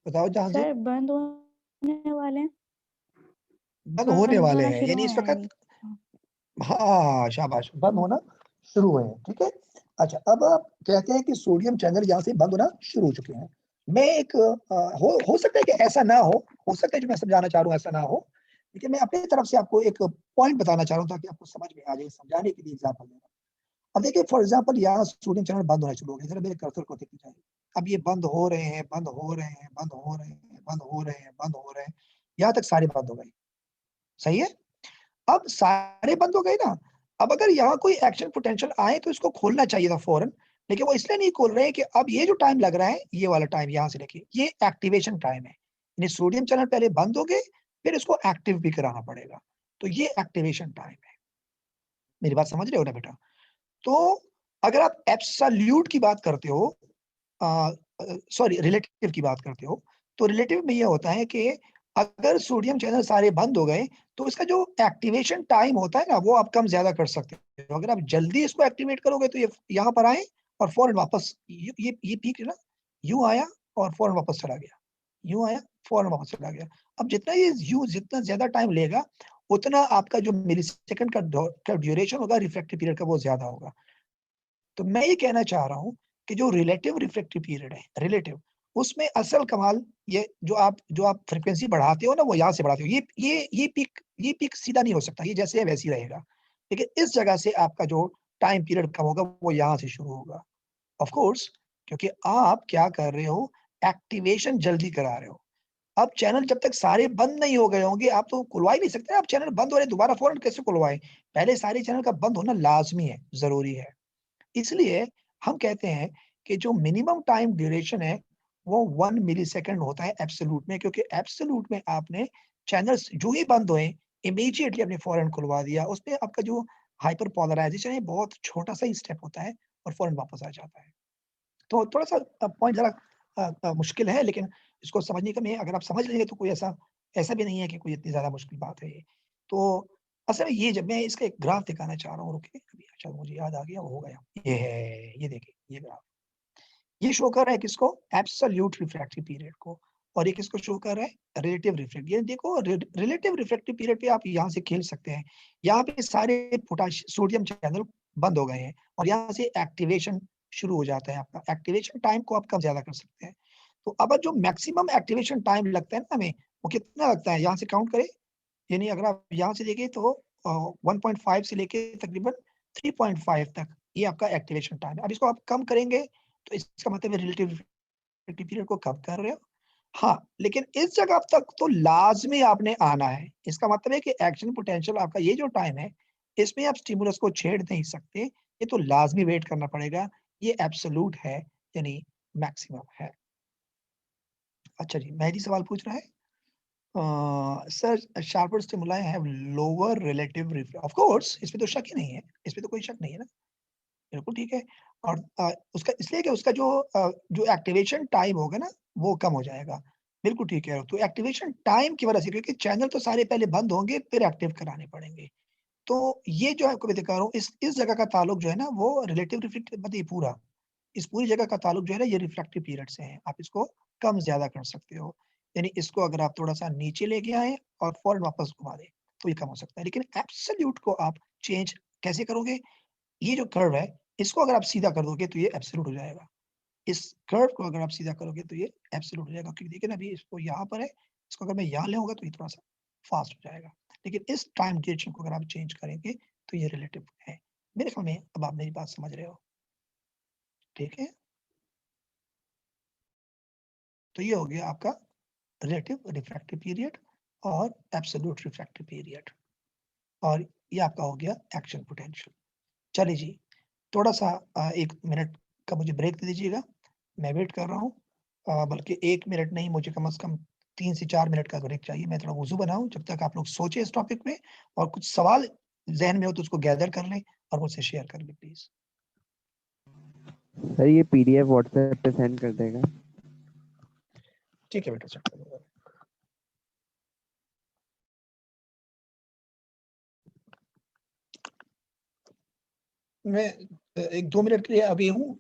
बताओ जहां से। सर बंद होने वाले हैं, बंद होने वाले होना हैं, शुरू यानी इस हुए हैं वक्त, अभी। हाँ शाबाश, बंद होना शुरू हुए हैं, ठीक है। अच्छा, अब आप कहते हैं कि सोडियम चैनल यहाँ से बंद होना शुरू हो चुके हैं। मैं एक हो सकता है कि ऐसा ना हो सकता है जो मैं समझाना चाह रहा हूँ ऐसा ना हो, लेकिन मैं अपनी तरफ से आपको एक पॉइंट बताना चाह रहा हूँ ताकि आपको समझ में आ जाए, समझाने के लिए एग्जाम्पल देना। अब देखिए, फॉर एग्जाम्पल यहाँ सोडियम चैनल बंद होना शुरू हो गया, जरा मेरे कर्सर को देखिए जाए, अब ये बंद हो रहे हैं, बंद हो रहे हैं, बंद हो रहे हैं, बंद हो रहे हैं, बंद हो रहे हैं, यहाँ तक सारे बंद हो गए, सही है। अब सारे बंद हो गए ना, अब अगर यहाँ कोई एक्शन पोटेंशियल आए तो इसको खोलना चाहिए था फौरन, लेकिन वो इसलिए नहीं खोल रहे हैं कि अब ये जो टाइम लग रहा है, ये वाला टाइम यहाँ से लेके, ये एक्टिवेशन टाइम है, यानी सोडियम चैनल पहले बंद हो गए, फिर इसको एक्टिव भी कराना पड़ेगा, तो ये एक्टिवेशन टाइम है। मेरी बात समझ रहे हो ना बेटा। तो अगर आप एब्सोल्यूट की बात करते हो, सॉरी रिलेटिव की बात करते हो, तो रिलेटिव में ये होता है कि अगर सोडियम चैनल सारे बंद हो गए तो इसका जो एक्टिवेशन टाइम होता है ना वो आप कम ज्यादा कर सकते हो। अगर आप जल्दी इसको एक्टिवेट करोगे तो ये यहाँ पर आए और फौरन वापस ये पीक है ना, यूं आया और फौरन वापस चला गया, यूं आया फौरन वापस चला गया। अब जितना ज्यादा टाइम लेगा उतना आपका जो मिलीसेकंड का ड्यूरेशन होगा रिफ्रैक्टिव पीरियड का वो ज्यादा होगा। तो मैं ये कहना चाह रहा हूँ कि जो रिलेटिव रिफ्रैक्टिव पीरियड है, रिलेटिव, उसमें असल कमाल ये जो आप फ्रीक्वेंसी बढ़ाते हो ना वो यहाँ से बढ़ाते हो। ये पीक सीधा नहीं हो सकता, ये जैसे है वैसे ही रहेगा। लेकिन इस जगह से आपका जो टाइम पीरियड कम होगा वो यहाँ से शुरू होगा। ऑफ कोर्स, क्योंकि आप क्या कर रहे हो, एक्टिवेशन जल्दी करा रहे हो। अब चैनल जब तक सारे बंद नहीं हो गए होंगे आप तो खुलवा ही नहीं सकते। आप चैनल बंद हो रहे दोबारा फौरन कैसे खुलवाएं? पहले सारे चैनल का बंद होना लाजमी है, जरूरी है। इसलिए हम कहते हैं कि जो मिनिमम टाइम ड्यूरेशन है वो 1 मिलीसेकंड होता है एब्सोल्यूट में, क्योंकि एब्सोल्यूट में आपने चैनल्स जो ही बंद हुए इमीडिएटली अपने फौरन खुलवा दिया। उसमें आपका जो हाइपर पोलराइजेशन है बहुत छोटा सा ही स्टेप होता है और फौरन वापस आ जाता है। तो थोड़ा सा पॉइंट जरा मुश्किल है, लेकिन इसको समझने का में अगर आप समझ लेंगे तो कोई ऐसा भी नहीं है कि कोई इतनी ज्यादा मुश्किल बात है ये। तो असल में ये जब मैं इसका एक ग्राफ दिखाना चाह रहा हूँ, रुकिए अभी, अच्छा मुझे याद आ गया, वो हो गया, ये है, ये देखिए ये ग्राफ, ये शो कर रहा है किसको, एब्सोल्यूट रिफ्रैक्टिव पीरियड को, और ये किसको शो कर रहा है, रिलेटिव रिफ्रैक्टिव। ये देखो रिलेटिव रिफ्रैक्टिव पीरियड पे आप यहाँ से खेल सकते हैं। यहाँ पे सारे सोडियम चैनल बंद हो गए हैं और यहाँ से एक्टिवेशन शुरू हो जाता है। आपका एक्टिवेशन टाइम को आप कम ज्यादा कर सकते हैं। तो अब जो मैक्सिमम एक्टिवेशन टाइम लगता है ना हमें, वो कितना लगता है, यहाँ से काउंट करें। यानी अगर आप यहाँ से देखें तो 1.5 से लेके तकरीबन 3.5 तक ये आपका एक्टिवेशन टाइम है। अब इसको आप कम करेंगे तो इसका मतलब है रिलेटिव पीरियड को कम कर रहे हो। हाँ, लेकिन इस जगह तक तो लाजमी आपने आना है। इसका मतलब है कि एक्शन पोटेंशियल आपका ये जो टाइम है इसमें आप स्टिमुलस को छेड़ नहीं सकते, ये तो लाजमी वेट करना पड़ेगा। ये एब्सोल्यूट है यानी मैक्सिमम है। अच्छा जी, मेहदी सवाल पूछ रहा है, sir sharper stimuli have lower relative of course, इसमें तो शक ही नहीं है, इसमें तो कोई शक नहीं है ना, बिल्कुल ठीक है। और उसका इसलिए कि उसका जो एक्टिवेशन टाइम होगा ना वो कम हो जाएगा, बिल्कुल ठीक है। तो एक्टिवेशन टाइम की वजह से, क्योंकि चैनल तो सारे पहले बंद होंगे फिर एक्टिव कराने पड़ेंगे। तो ये जो आपको मैं दिखा रहा हूँ इस जगह का ताल्लुक जो है ना वो रिलेटिव रिफ्लेक्टिव, मतलब ये पूरा इस पूरी जगह का ताल्लुक जो है ना ये रिफ्लेक्टिव पीरियड से है। आप इसको कम ज्यादा कर सकते हो, यानी इसको अगर आप थोड़ा सा नीचे लेके आए और फौरन वापस घुमा दें तो ये कम हो सकता है। लेकिन एब्सोल्यूट को आप चेंज कैसे करोगे, ये जो कर्व है इसको अगर आप सीधा कर दोगे तो ये एब्सोल्यूट हो जाएगा। इस कर्व को अगर आप सीधा करोगे तो ये एब्सोल्यूट हो जाएगा, क्योंकि देखिए ना अभी इसको यहाँ पर है, इसको अगर मैं यहाँ ले तो ये थोड़ा सा फास्ट हो जाएगा। लेकिन इस टाइम ड्यूरेशन को अगर आप चेंज करेंगे तो ये रिलेटिव है। मेरे ख्याल में अब आप मेरी बात समझ रहे हो, ठीक है। तो ये हो गया आपका रिलेटिव रिफ्रैक्टिव पीरियड और एब्सोल्यूट रिफ्रैक्टिव पीरियड, और ये आपका हो गया एक्शन पोटेंशियल। चलिए जी, थोड़ा सा 1 मिनट का मुझे ब्रेक दे दीजिएगा, मैं वेट कर रहा हूँ। बल्कि 1 मिनट नहीं, मुझे कम से कम 3 से 4 मिनट का ब्रेक चाहिए। मैं थोड़ा वुज़ू बनाऊँ जब तक आप लोग सोचें इस टॉपिक पे, और कुछ सवाल ज़हन में हो तो उसको गैदर कर लें और मुझसे शेयर कर लें प्लीज़। सर ये पीडीएफ व्हाट्सएप पे सेंड कर देगा। ठीक है बेटा, सेंड कर दूँगा। मैं 1-2 मिनट के लिए अभी हूँ।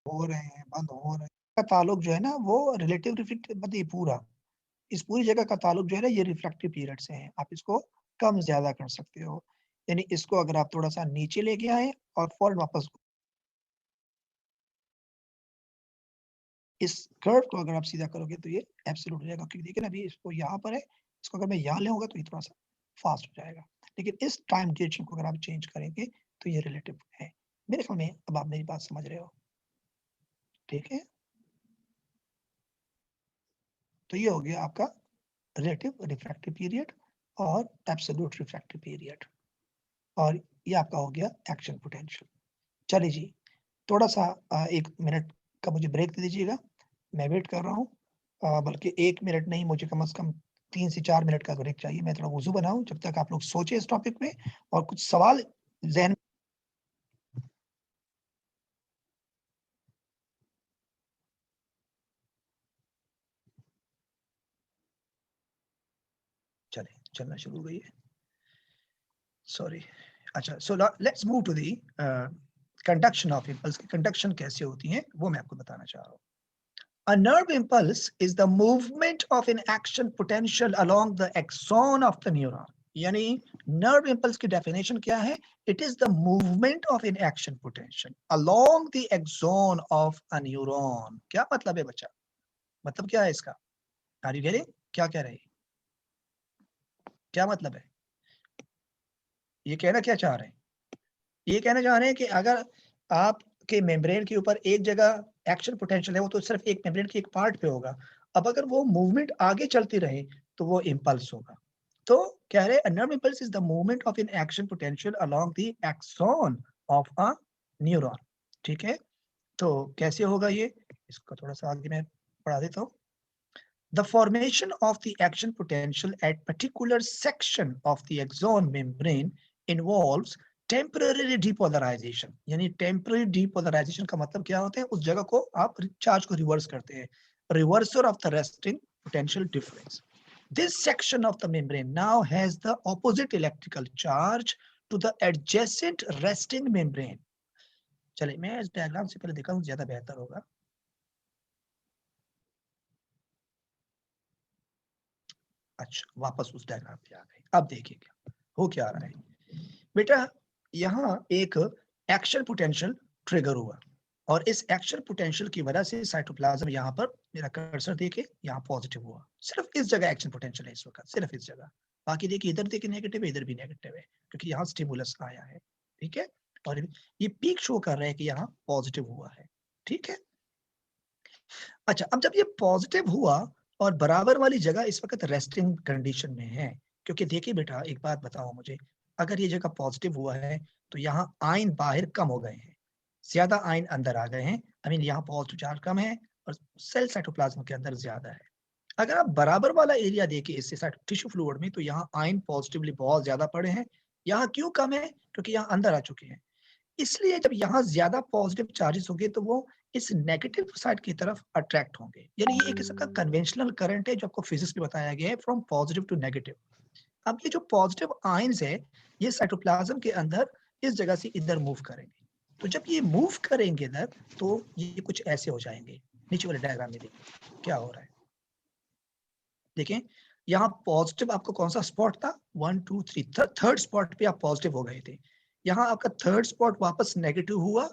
हो रहे हैं, बंद हो रहे हैं। का ताल्लुक जो है ना वो रिलेटिव रिफ्लेक्टिव, मतलब ये पूरा इस पूरी जगह का ताल्लुक जो है ना ये रिफ्लेक्टिव पीरियड से है। आप इसको कम ज्यादा कर सकते हो। यानी इसको अगर आप थोड़ा सा नीचे लेके आए और फौरन वापस, इस कर्व को अगर आप सीधा करोगे तो ये एब्सोल्यूट हो जाएगा, क्योंकि देखिए ना अभी इसको यहाँ पर है, इसको अगर मैं यहाँ ले आऊंगा तो ये थोड़ा सा फास्ट हो जाएगा। लेकिन इस टाइम ड्यूरेशन को अगर आप चेंज करेंगे तो ये रिलेटिव है। मेरे ख्याल में अब आप मेरी बात समझ रहे हो, ठीक है। तो ये हो गया आपका रिलेटिव रिफ्रैक्टिव पीरियड और एब्सोल्यूट रिफ्रैक्टिव पीरियड, और ये आपका हो गया एक्शन पोटेंशियल। चलिए जी, थोड़ा सा 1 मिनट का मुझे ब्रेक दे दीजिएगा, मैं वेट कर रहा हूँ। बल्कि 1 मिनट नहीं, मुझे कम से कम 3 से 4 मिनट का ब्रेक चाहिए। मैं थोड़ा वुज़ू बनाऊं जब तक आप लोग सोचे इस टॉपिक पे और कुछ सवाल ज़हन। चले, चलना शुरू हो गई है, सॉरी। अच्छा, so let's move to the conduction of impulse. की कंडक्शन कैसे होती है वो मैं आपको बताना चाह रहा हूँ। A nerve impulse is the movement of an action potential along the axon of the neuron. यानी nerve impulse की definition क्या है? It is the movement of an action potential along the axon of a neuron. क्या मतलब है बच्चा? मतलब क्या है इसका? Are you getting? क्या कह रहे हैं? क्या मतलब है? ये कहना क्या चाह रहे हैं? ये कहना चाह रहे हैं कि अगर आपके मेम्ब्रेन के ऊपर एक जगह एक्शन पोटेंशियल है, वो तो सिर्फ एक मेम्ब्रेन की एक पार्ट पे होगा। अब अगर वो मूवमेंट आगे चलती रहे तो वो इम्पल्स होगा। तो कह रहे हैं nerve impulse is the movement of an action potential along the axon of a neuron। ठीक है, तो कैसे होगा ये? इसको थोड़ा सा आगे मैं पढ़ा देता हूँ। The formation of the action potential at particular section of the axon membrane involves temporary depolarization. यानी टेम्पररी डीपोलराइजेशन का मतलब क्या होता है? उस जगह को आप चार्ज को रिवर्स करते हैं, reversal of the resting potential difference. This section of the membrane now has the opposite electrical charge to the adjacent resting membrane. चलिए, मैं इस डायग्राम से पहले देखा हूं, ज्यादा बेहतर होगा। अच्छा, वापस उस डायग्राम पे आ गए। अब देखिए क्या हो, क्या रहा है बेटा। यहाँ एक एक्शन पोटेंशियल ट्रिगर हुआ और इस एक्शन पोटेंशियल की वजह से साइटोप्लाज्म, यहाँ पर मेरा कर्सर देखे, यहाँ पॉजिटिव हुआ। सिर्फ इस जगह एक्शन पोटेंशियल है इस वक्त, सिर्फ इस जगह। बाकी देखिए, इधर देखिए नेगेटिव है, इधर भी नेगेटिव है, क्योंकि यहाँ स्टिमुलस आया है। ठीक है, और ये पीक शो कर रहा है कि यहाँ पॉजिटिव हुआ है। ठीक है, अच्छा, अब जब ये पॉजिटिव हुआ और बराबर वाली जगह इस वक्त रेस्टिंग कंडीशन में है, क्योंकि देखिए बेटा, एक बात बताओ मुझे, अगर ये जगह पॉजिटिव हुआ है तो यहाँ आयन बाहर कम हो गए हैं, ज्यादा आयन अंदर आ गए हैं। आई मीन यहाँ पॉजिटिव चार्ज कम है और सेल साइटोप्लाज्म के अंदर ज्यादा है। अगर आप बराबर वाला एरिया देखिए इससे टिश्यू फ्लूइड में, तो यहाँ आयन पॉजिटिवली बहुत ज्यादा पड़े हैं। यहाँ क्यों कम है? क्योंकि यहाँ अंदर आ चुके हैं। इसलिए जब यहाँ ज्यादा पॉजिटिव चार्जेस होंगे तो वो इस नेगेटिव साइड की तरफ अट्रैक्ट होंगे। यानी ये एक किस्म का कन्वेंशनल करंट है जो आपको फिजिक्स में बताया गया है, फ्रॉम पॉजिटिव टू नेगेटिव। अब ये जो पॉजिटिव आयंस है ये साइटोप्लाज्म के अंदर इस जगह से इधर मूव करेंगे। तो जब ये मूव करेंगे इधर तो ये कुछ ऐसे हो जाएंगे। नीचे वाले डायग्राम में देखिए क्या हो रहा है। देखें, यहाँ पॉजिटिव आपको कौन सा स्पॉट था? 1 2 3, थर्ड स्पॉट पे आप पॉजिटिव हो गए थे। यहाँ आपका थर्ड स्पॉट वापस नेगेटिव हुआ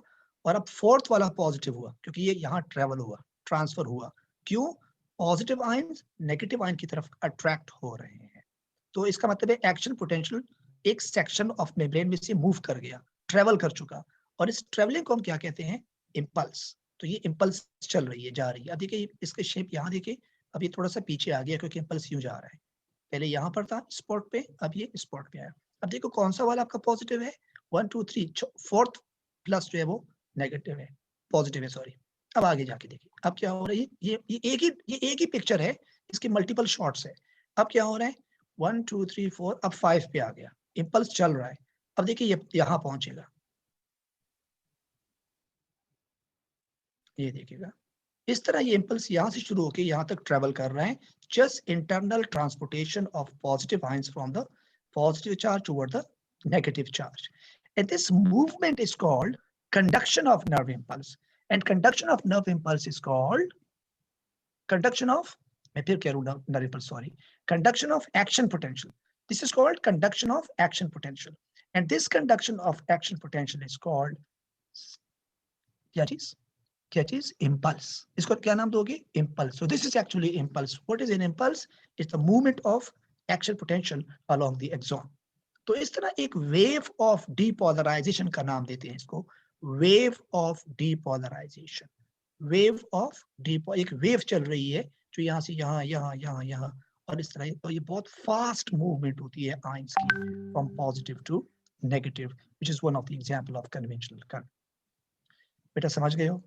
और अब फोर्थ वाला पॉजिटिव हुआ, क्योंकि ये यहाँ ट्रेवल हुआ, ट्रांसफर हुआ। क्यों? पॉजिटिव आयन नेगेटिव आयन की तरफ अट्रैक्ट हो रहे हैं। तो इसका मतलब है एक्शन पोटेंशियल एक सेक्शन ऑफ मेम्ब्रेन में से मूव कर गया, ट्रेवल कर चुका, और इस ट्रेवलिंग को हम क्या कहते हैं? इम्पल्स। तो ये इम्पल्स चल रही है, जा रही है। अब देखिए इसके शेप यहाँ देखिए, अब ये थोड़ा सा पीछे आ गया क्योंकि इम्पल्स यूं जा रहा है। पहले यहाँ पर था स्पॉट पे, अब ये स्पॉट पे आया। अब देखो कौन सा वाला आपका पॉजिटिव है? 1 2 3, फोर्थ प्लस जो है वो नेगेटिव है, पॉजिटिव है, सॉरी। अब आगे जाके देखिए अब क्या हो रहा है। ये एक ही पिक्चर है, इसके मल्टीपल शॉट्स है। अब क्या हो रहा है? 1 2 3 4, अब 5 पे आ गया, इम्पल्स चल रहा है। अब देखिए ये यहाँ पहुंचेगा, ये देखिएगा इस तरह ये इम्पल्स यहाँ से शुरू होकर यहाँ तक ट्रेवल कर रहा है। Just internal transportation of positive ions from the positive charge toward the negative charge, and this movement is called conduction of nerve impulse, and conduction of nerve impulse is called conduction of, मैं फिर कह रहा हूँ nerve impulse, sorry, conduction of action potential। This is called conduction of action potential, and this conduction of action potential is called क्या चीज impulse. इसको क्या नाम दोगे? Impulse. So this is actually impulse. What is an impulse? It's the movement of action potential along the axon. तो इस तरह एक wave of depolarization का नाम देते हैं इसको, wave of depolarization. Wave of एक wave चल रही है जो यहाँ से यहाँ और इस तरह, और ये बहुत fast movement होती है ions की from positive to negative, which is one of the example of conventional current. बेटा समझ गए हो?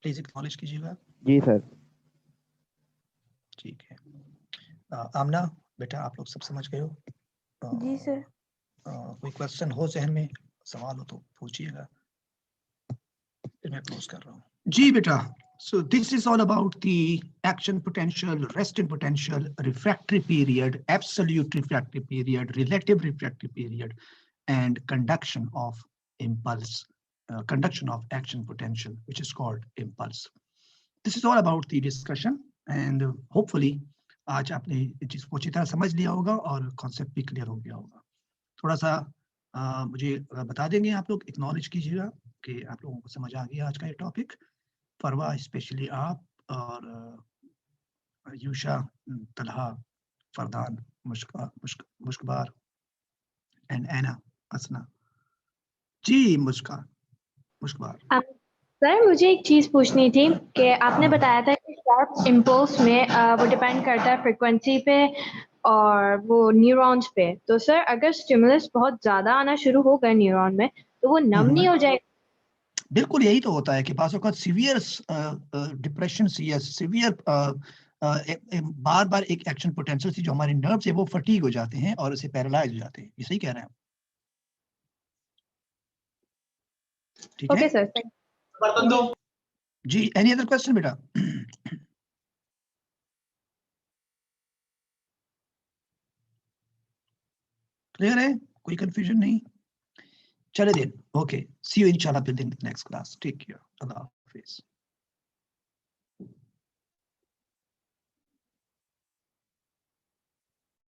प्लीज एक्नॉलेज कीजिएगा। जी सर। ठीक है। आमना बेटा आप लोग सब समझ गए हो? जी सर। कोई क्वेश्चन हो जहन में, सवाल हो तो पूछिएगा, फिर मैं क्लोज कर रहा हूँ। जी बेटा, so this is all about the action potential, resting potential, refractory period, absolute refractory period, relative refractory period, and conduction of impulse, conduction of action potential, which is called impulse. This is all about the discussion, and hopefully आज आपने इस चीज को अच्छी तरह समझ लिया होगा और कॉन्सेप्ट भी क्लियर हो गया होगा। थोड़ा सा मुझे बता देंगे आप लोग, एक्नॉलेज कीजिएगा कि आप लोगों को समझ आ गया आज का ये टॉपिक। फरवा स्पेशली आप, और यूशा, तलहा, फरदान, मुश्कबार एंड एना, असना। जी मुश्कबार। सर मुझे एक चीज पूछनी थी कि आपने बताया था कि शार्प इम्पल्स में वो डिपेंड करता है फ्रिक्वेंसी पे और वो न्यूरॉन्स पे। तो सर अगर स्टिमुलस बहुत ज्यादा आना शुरू हो गया न्यूरॉन में तो वो नम नहीं हो जाएगा? बिल्कुल यही तो होता है कि बार बार सीवियर डिप्रेशन या सीवियर बार बार एक एक्शन पोटेंशियल से जो हमारे नर्व्स है वो फटीग हो जाते हैं और उसे पैरालाइज हो जाते हैं। ये सही कह रहे हैं आप? ठीक है। Okay sir. जी, एनी अदर क्वेश्चन बेटा? क्लियर है, कोई कंफ्यूजन नहीं? चले दिन, ओके, सी यू इंशाल्लाह in the next class. Take care, अल्लाह हाफिज।